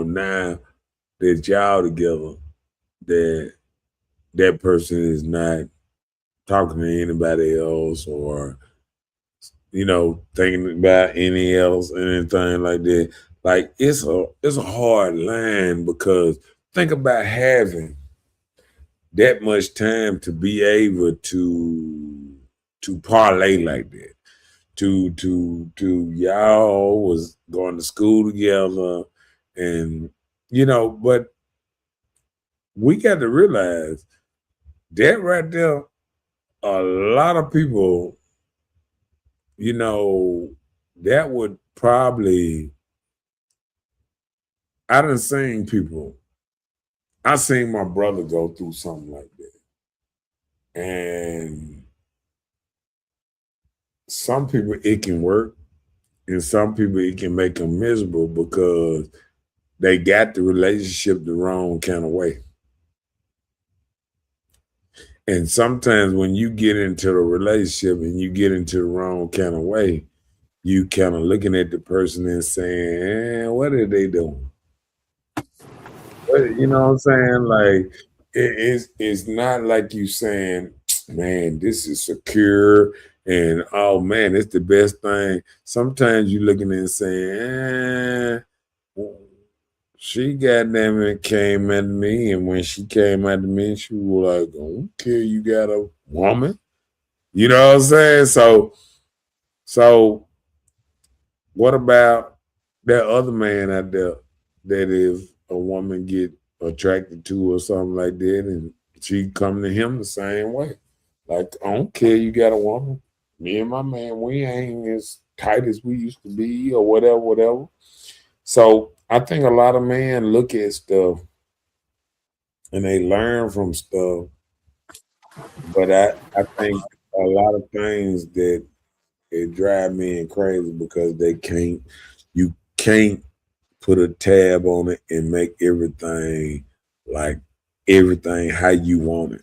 now that y'all together, that person is not talking to anybody else or, thinking about anything like that. Like it's a hard line because think about having that much time to be able to parlay like that. To y'all was going to school together and but we got to realize that right there, a lot of people, that would probably I done seen people. I seen my brother go through something like that. And some people it can work, and some people it can make them miserable because they got the relationship the wrong kind of way. And sometimes when you get into a relationship and you get into the wrong kind of way, you kind of looking at the person and saying, what are they doing? You know what I'm saying? Like it's not like you saying, man, this is secure and oh man, it's the best thing. Sometimes you looking and saying, she goddamn it came at me, and when she came at me, she was like, okay, you got a woman. You know what I'm saying? So what about that other man out there that is a woman get attracted to or something like that, and she come to him the same way. Like, I don't care you got a woman. Me and my man, we ain't as tight as we used to be or whatever, whatever. So I think a lot of men look at stuff and they learn from stuff, but I think a lot of things that it drive men crazy because you can't put a tab on it and make like everything how you want it.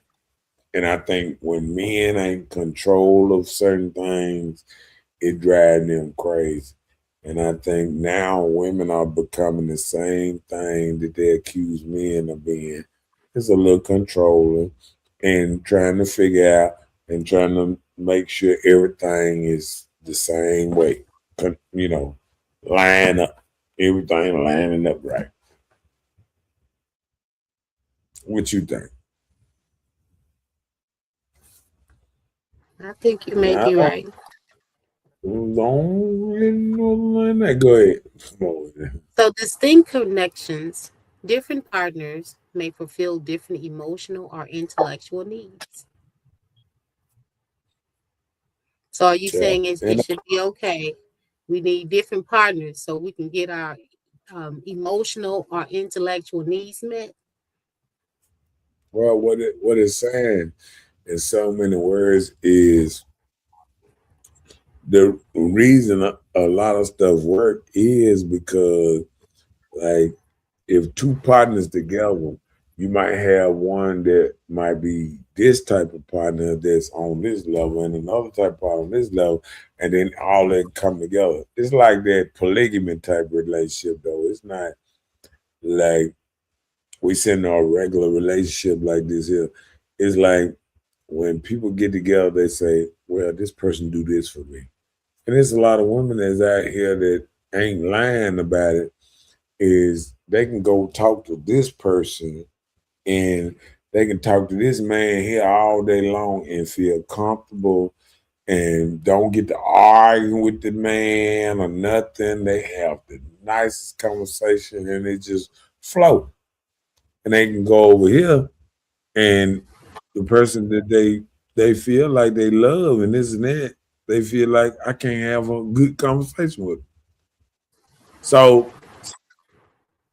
And I think when men ain't control of certain things, it drives them crazy. And I think now women are becoming the same thing that they accuse men of being. It's a little controlling and trying to figure out and trying to make sure everything is the same way. You know, line up, everything lining up right. What you think? I think you may Now, be right. don't really know that. Go ahead. Come on. So, distinct connections, different partners may fulfill different emotional or intellectual needs. So, are you Yeah. saying it And should be okay? We need different partners so we can get our emotional or intellectual needs met. well, what it's saying in so many words is the reason a lot of stuff work is because, like, if two partners together, you might have one that might be this type of partner that's on this level and another type of partner on this level, and then all that come together. It's like that polygamy type relationship, though. It's not like we sitting in a regular relationship like this here. It's like when people get together, they say, well, this person do this for me. And there's a lot of women that's out here that ain't lying about it, is they can go talk to this person and they can talk to this man here all day long and feel comfortable and don't get to argue with the man or nothing. They have the nicest conversation and it just flow. And they can go over here and the person that they feel like they love and this and that, they feel like I can't have a good conversation with them. So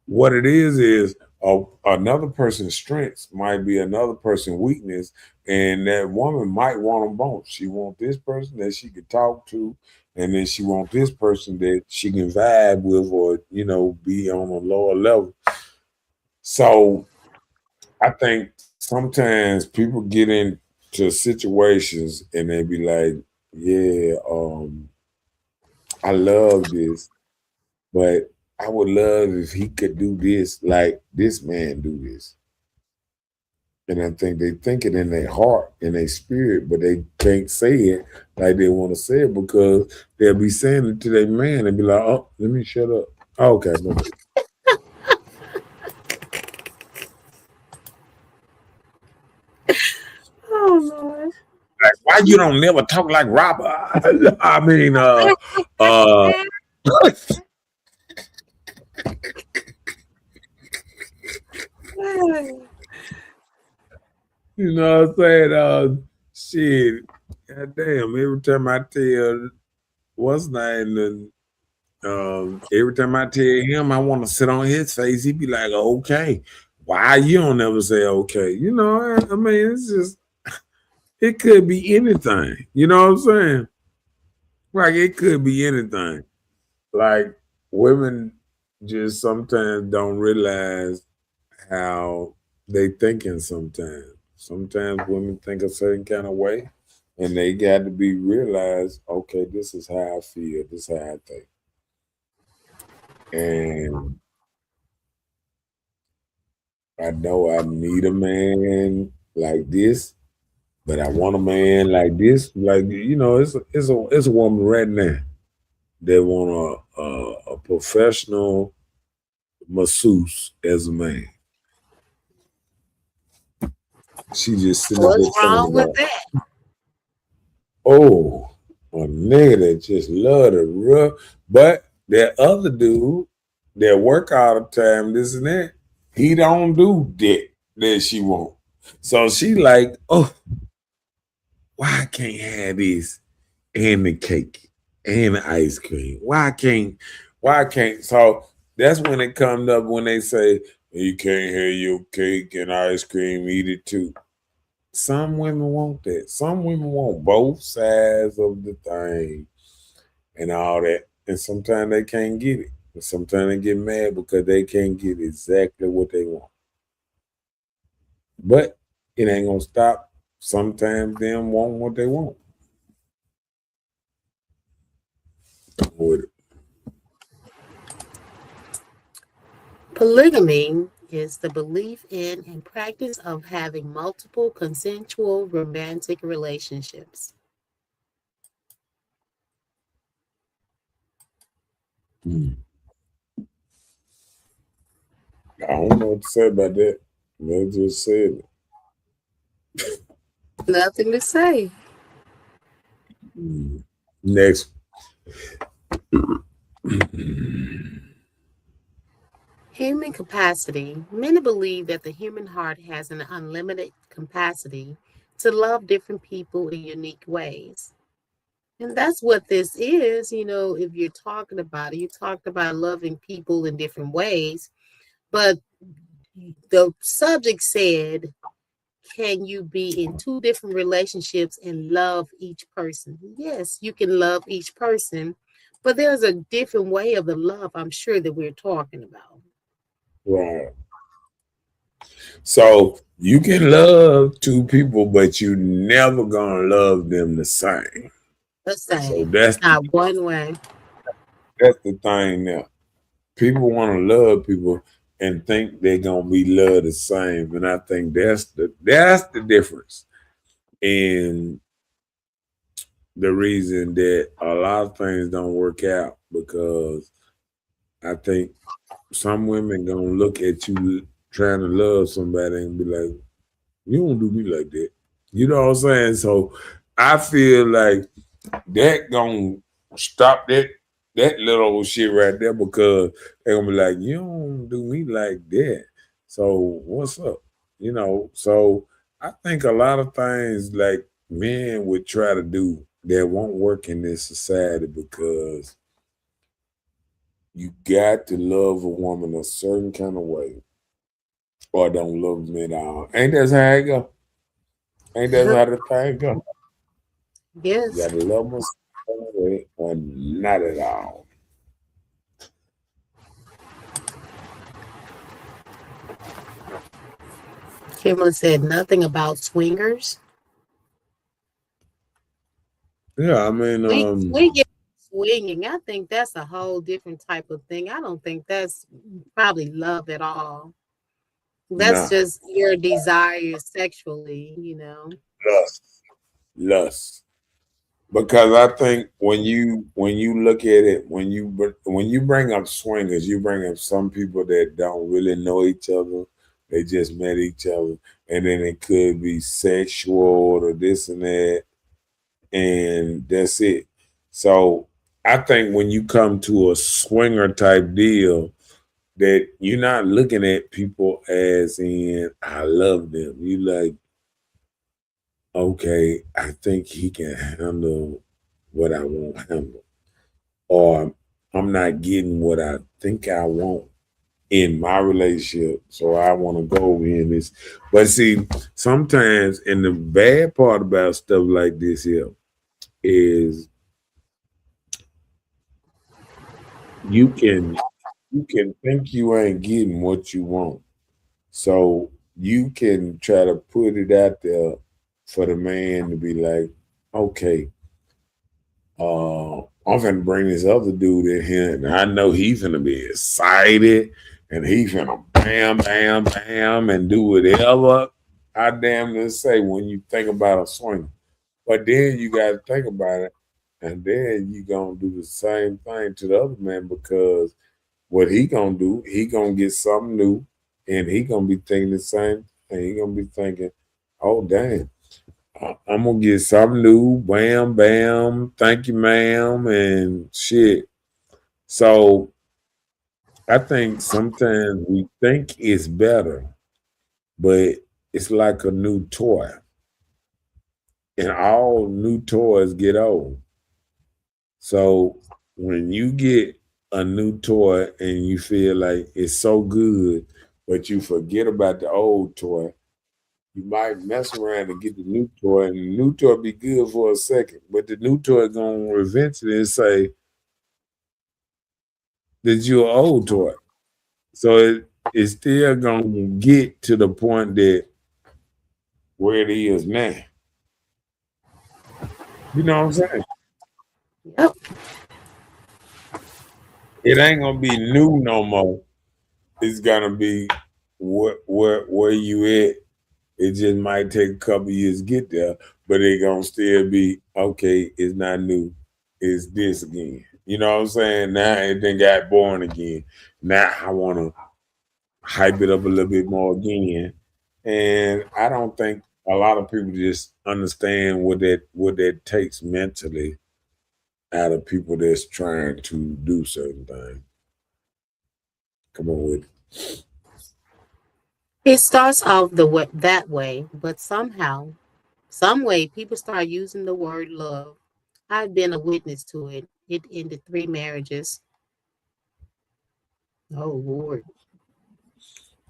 what it is another person's strengths might be another person's weakness, and that woman might want them both. She want this person that she could talk to, and then she want this person that she can vibe with, or be on a lower level. So I think sometimes people get into situations and they be like, "Yeah, I love this, but I would love if he could do this like this man do this." And I think they think it in their heart, in their spirit, but they can't say it like they want to say it because they'll be saying it to their man and be like, "Oh, let me shut up." Oh, okay, no. Oh Lord. Like, why you don't never talk like Robert? I mean, you know what I'm saying? Shit, God damn, every time I tell what's name, and every time I tell him I want to sit on his face, he be like, "Okay, why you don't ever say okay?" I mean, it's just, it could be anything. You know what I'm saying? Like, it could be anything. Like, women just sometimes don't realize how they thinking sometimes. Sometimes women think a certain kind of way, and they got to be realized, okay, this is how I feel, this is how I think. And I know I need a man like this, but I want a man like this. Like, it's a woman right now that want a professional masseuse as a man. She just sitting up there What's talking wrong with about, that? oh, a nigga that just love to rub. But that other dude that work all the time, this and that, He don't do that she want. So she like, oh, why I can't have this and the cake and the ice cream? Why can't so that's when it comes up when they say you can't have your cake and ice cream, eat it too. Some women want that. Some women want both sides of the thing and all that. And sometimes they can't get it. And sometimes they get mad because they can't get exactly what they want. But it ain't gonna stop sometimes them wanting what they want. With it. Polygamy is the belief in and practice of having multiple consensual romantic relationships. Hmm. I don't know what to say about that. They just said it. Nothing to say. Next. Human capacity. Many believe that the human heart has an unlimited capacity to love different people in unique ways. And that's what this is. If you're talking about it, you talked about loving people in different ways, but the subject said, can you be in two different relationships and love each person? Yes, you can love each person, but there's a different way of the love, I'm sure, that we're talking about. Right. So you can love two people, but you never gonna love them the same. The So same, not one way. that's the thing now. People want to love people and think they're gonna be loved the same, and I think that's the difference. And the reason that a lot of things don't work out because I think some women gonna look at you trying to love somebody and be like, "You don't do me like that." You know what I'm saying? So I feel like that gonna stop that little old shit right there because they're gonna be like, "You don't do me like that." So what's up? So I think a lot of things like men would try to do that won't work in this society because you got to love a woman a certain kind of way or don't love them at all. Ain't that how it go? Ain't that how the thing go? You Yes. gotta love them a certain way or not at all. Kimberly said nothing about swingers. Yeah, I mean, Swinging, I think that's a whole different type of thing. I don't think that's probably love at all. That's nah, just your desire sexually. lust, lust. Because I think when you look at it, when you bring up swingers, you bring up some people that don't really know each other. They just met each other, and then it could be sexual or this and that, and that's it. So I think when you come to a swinger type deal, that you're not looking at people as in I love them. You like, okay, I think he can handle what I won't handle, or I'm not getting what I think I want in my relationship, so I want to go in this. But see, sometimes, and the bad part about stuff like this here is you can think you ain't getting what you want. So you can try to put it out there for the man to be like, okay, I'm finna bring this other dude in here, and I know he's gonna be excited, and he's gonna bam, bam, bam, and do whatever I damn near say when you think about a swing. But then you gotta think about it, and then you gonna do the same thing to the other man because what he gonna do, he gonna get something new, and he gonna be thinking the same thing. He gonna be thinking, "Oh damn, I'm gonna get something new." Bam, bam, thank you, ma'am, and shit. So I think sometimes we think it's better, but it's like a new toy, and all new toys get old. So when you get a new toy and you feel like it's so good, but you forget about the old toy, you might mess around and get the new toy, and the new toy be good for a second, but the new toy gonna eventually say that you're an old toy. So it's still gonna get to the point that where it is now. You know what I'm saying? Yep. It ain't gonna be new no more. It's gonna be where you at. It just might take a couple years to get there, but it gonna still be okay. It's not new. It's this again. You know what I'm saying? Now it then got born again. Now I wanna hype it up a little bit more again. And I don't think a lot of people just understand what that takes mentally out of people that's trying to do certain things. Come on with it. It starts off that way, but somehow, some way, people start using the word love. I've been a witness to it. It ended 3 marriages. Oh Lord.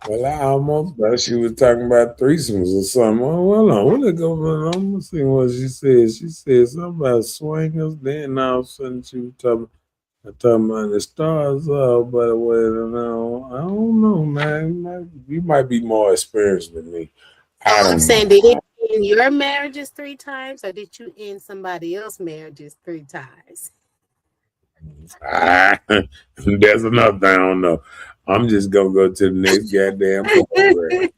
Well, I almost thought she was talking about threesomes or something. Oh, well, on. Let go. I'm gonna see what she said. She said something about swingers. Then all of a sudden she was talking about the stars. By the way, I don't know, man. You might be more experienced than me. I I'm don't know. saying, did it end your marriages 3 times, or did you end somebody else's marriages 3 times? That's another thing I don't know. I'm just gonna go to the next goddamn program.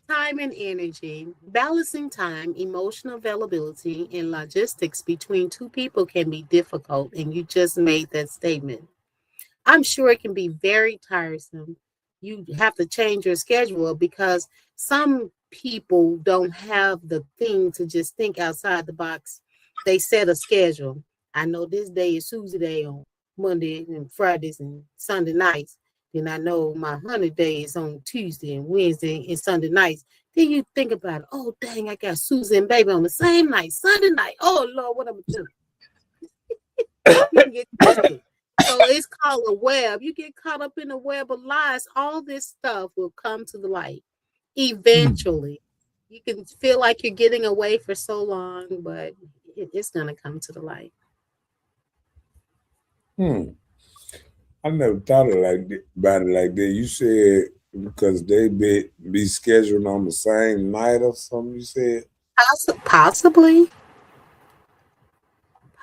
Time and energy. Balancing time, emotional availability, and logistics between two people can be difficult, and you just made that statement. I'm sure it can be very tiresome. You have to change your schedule because some people don't have the thing to just think outside the box. They set a schedule. I know this day is Tuesday day on Monday and Fridays and Sunday nights. Then I know my 100 day is on Tuesday and Wednesday and Sunday nights. Then you think about it. Oh, dang, I got Susan and baby on the same night, Sunday night. Oh, Lord, what am I doing? You can get twisted. So it's called a web. You get caught up in a web of lies. All this stuff will come to the light eventually. You can feel like you're getting away for so long, but it's going to come to the light. I never thought about it like that. You said because they be scheduled on the same night or something. You said Possibly.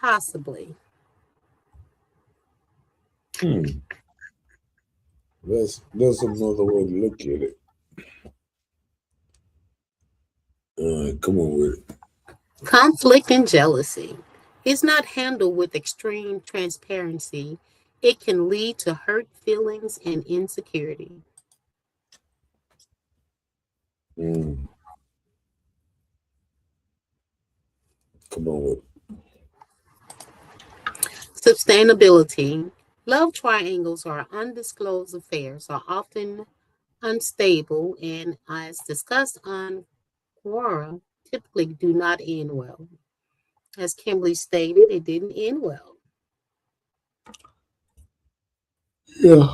Possibly. that's another way to look at it. Come on with it. Conflict and jealousy is not handled with extreme transparency. It can lead to hurt feelings and insecurity. Mm, come on with it. Sustainability. Love triangles or undisclosed affairs are often unstable and, as discussed on Quora, typically do not end well. As Kimberly stated, it didn't end well. Yeah.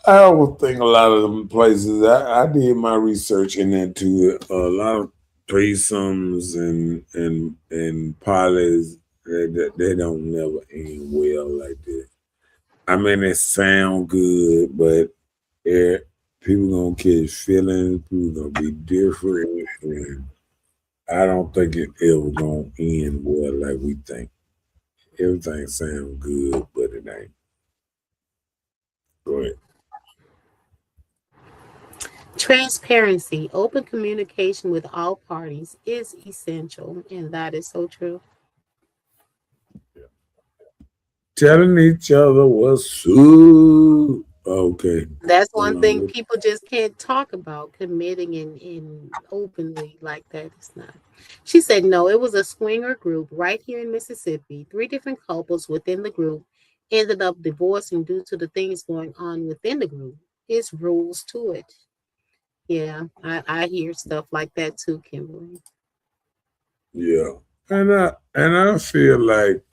I don't think a lot of them places. I did my research into it. A lot of threesomes and polys they don't never end well like that. I mean, it sound good, but people gonna catch feelings. People gonna be different, and I don't think it ever gonna end well like we think. Everything sound good, but it ain't. Go ahead. Transparency, open communication with all parties is essential, and that is so true. Telling each other what's up. Okay. That's one thing people just can't talk about, committing in openly like that. It's not. She said no, it was a swinger group right here in Mississippi. 3 different couples within the group ended up divorcing due to the things going on within the group. It's rules to it. Yeah, I hear stuff like that too, Kimberly. Yeah. And I feel like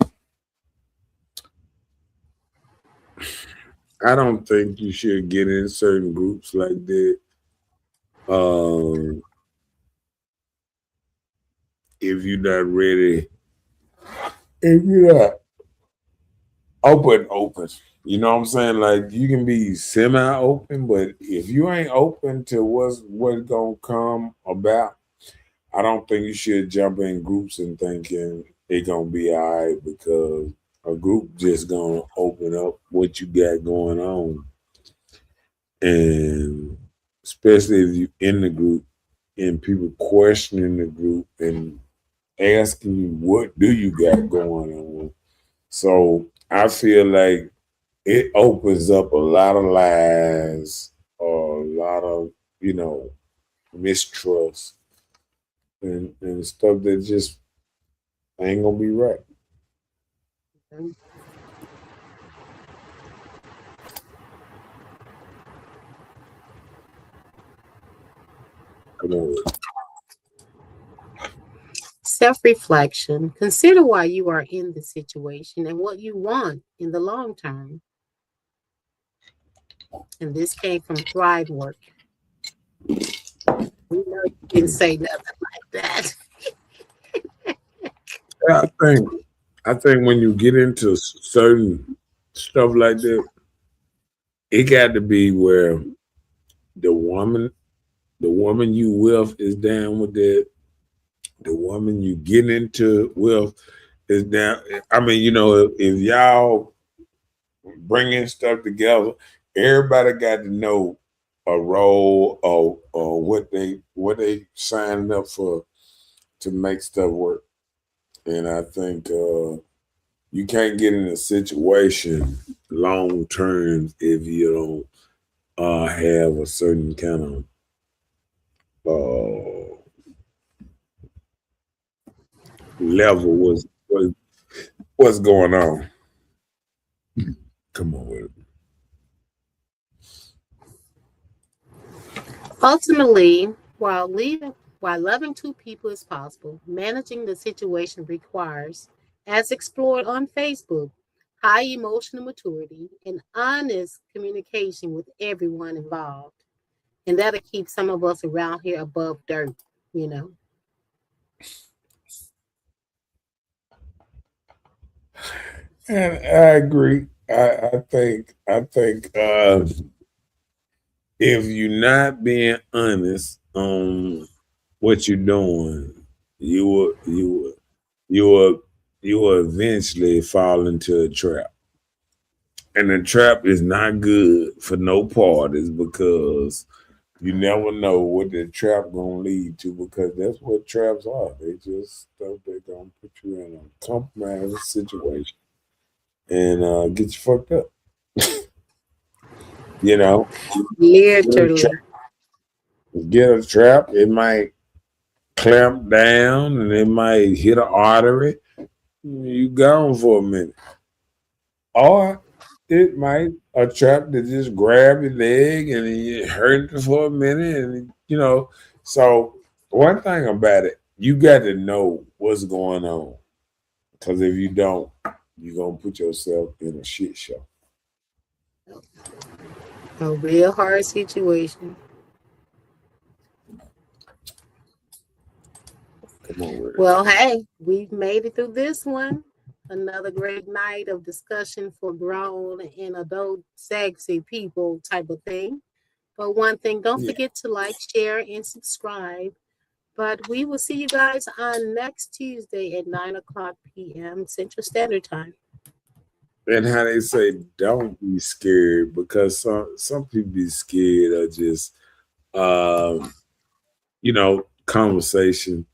I don't think you should get in certain groups like that. Um, if you're not ready, if you're not open. You know what I'm saying? Like you can be semi-open, but if you ain't open to what's gonna come about, I don't think you should jump in groups and thinking it gonna be all right because a group just gonna open up what you got going on. And especially if you in the group and people questioning the group and asking you what do you got going on. So I feel like it opens up a lot of lies or a lot of, mistrust and stuff that just ain't gonna be right. Come on. Self reflection. Consider why you are in the situation and what you want in the long term. And this came from Thrive Work. We know you didn't say nothing like that. Yeah, I think when you get into certain stuff like that, it got to be where the woman the woman you with is down with that. The woman you get into with is down. I mean, if y'all bringing stuff together, everybody got to know a role or what they signed up for to make stuff work. And I think you can't get in a situation long term if you don't have a certain kind of level what's going on. Come on with it. Ultimately, while loving two people is possible, managing the situation requires, as explored on Facebook, high emotional maturity and honest communication with everyone involved. And that'll keep some of us around here above dirt, you know. And I agree. I think if you're not being honest on what you're doing, you will you will you will you will eventually fall into a trap. And the trap is not good for no parties because you never know what the trap gonna lead to because that's what traps are. They just stuff they gonna put you in a compromising situation and get you fucked up. You know, get a Literally. trap, get a trap. It might clamp down and it might hit an artery. You gone for a minute, or it might a trap that just grab your leg and it hurt for a minute, and So one thing about it, you got to know what's going on because if you don't, you're gonna put yourself in a shit show. A real hard situation. Come on with it. Well, hey, we've made it through this one. Another great night of discussion for grown and adult sexy people type of thing. But one thing, don't Yeah. forget to like, share, and subscribe. But we will see you guys on next Tuesday at 9 o'clock p.m. Central Standard Time. And how they say, don't be scared because some people be scared of just conversation,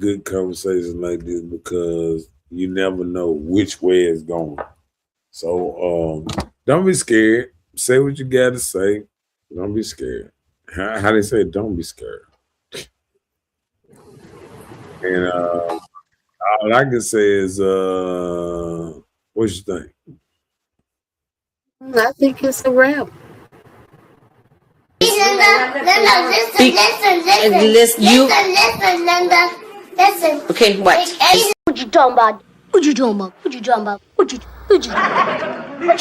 good conversation like this because you never know which way it's going. So don't be scared. Say what you gotta say. Don't be scared. How they say, don't be scared. And all I can say is, what you think? I think it's a wrap. Listen, Linda. Listen. Okay, what? What you talking about? What you talking about? What you talking about? What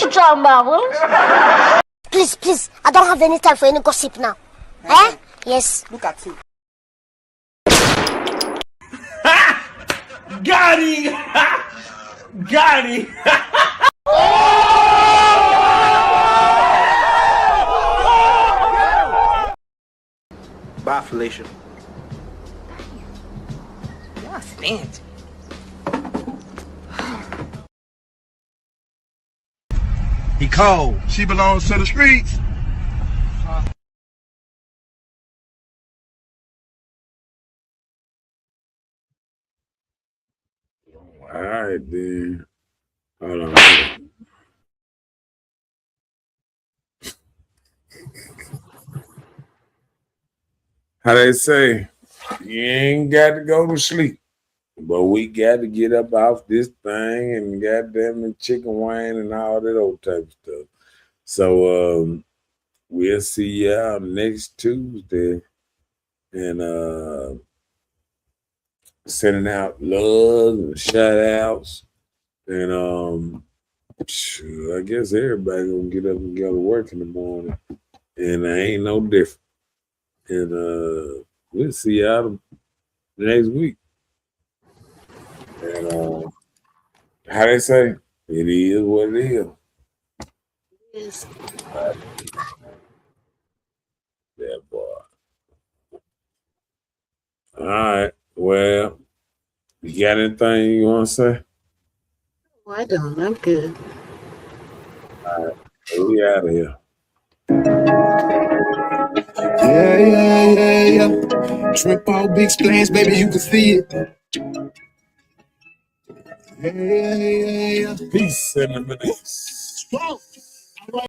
you talking about, Willis? Please. I don't have any time for any gossip now. Eh? Yes. Look at you. Got him! Got him! Bye, Felicia. Y'all stand. He cold. She belongs to the streets. All right, then. Hold on. How they say, you ain't got to go to sleep, but we got to get up off this thing and goddamn it, chicken wine and all that old type of stuff. So we'll see y'all next Tuesday, and sending out love and shout outs, and I guess everybody gonna get up and go to work in the morning, and I ain't no different. And we'll see y'all next week. And how they say, it is what it is. Yes. Yeah, boy. All right. Well, you got anything you want to say? Oh, I don't. I'm good. All right. We out of here. Yeah. Trip all big splash, baby, you can see it. Yeah. Peace in the minutes. Strong.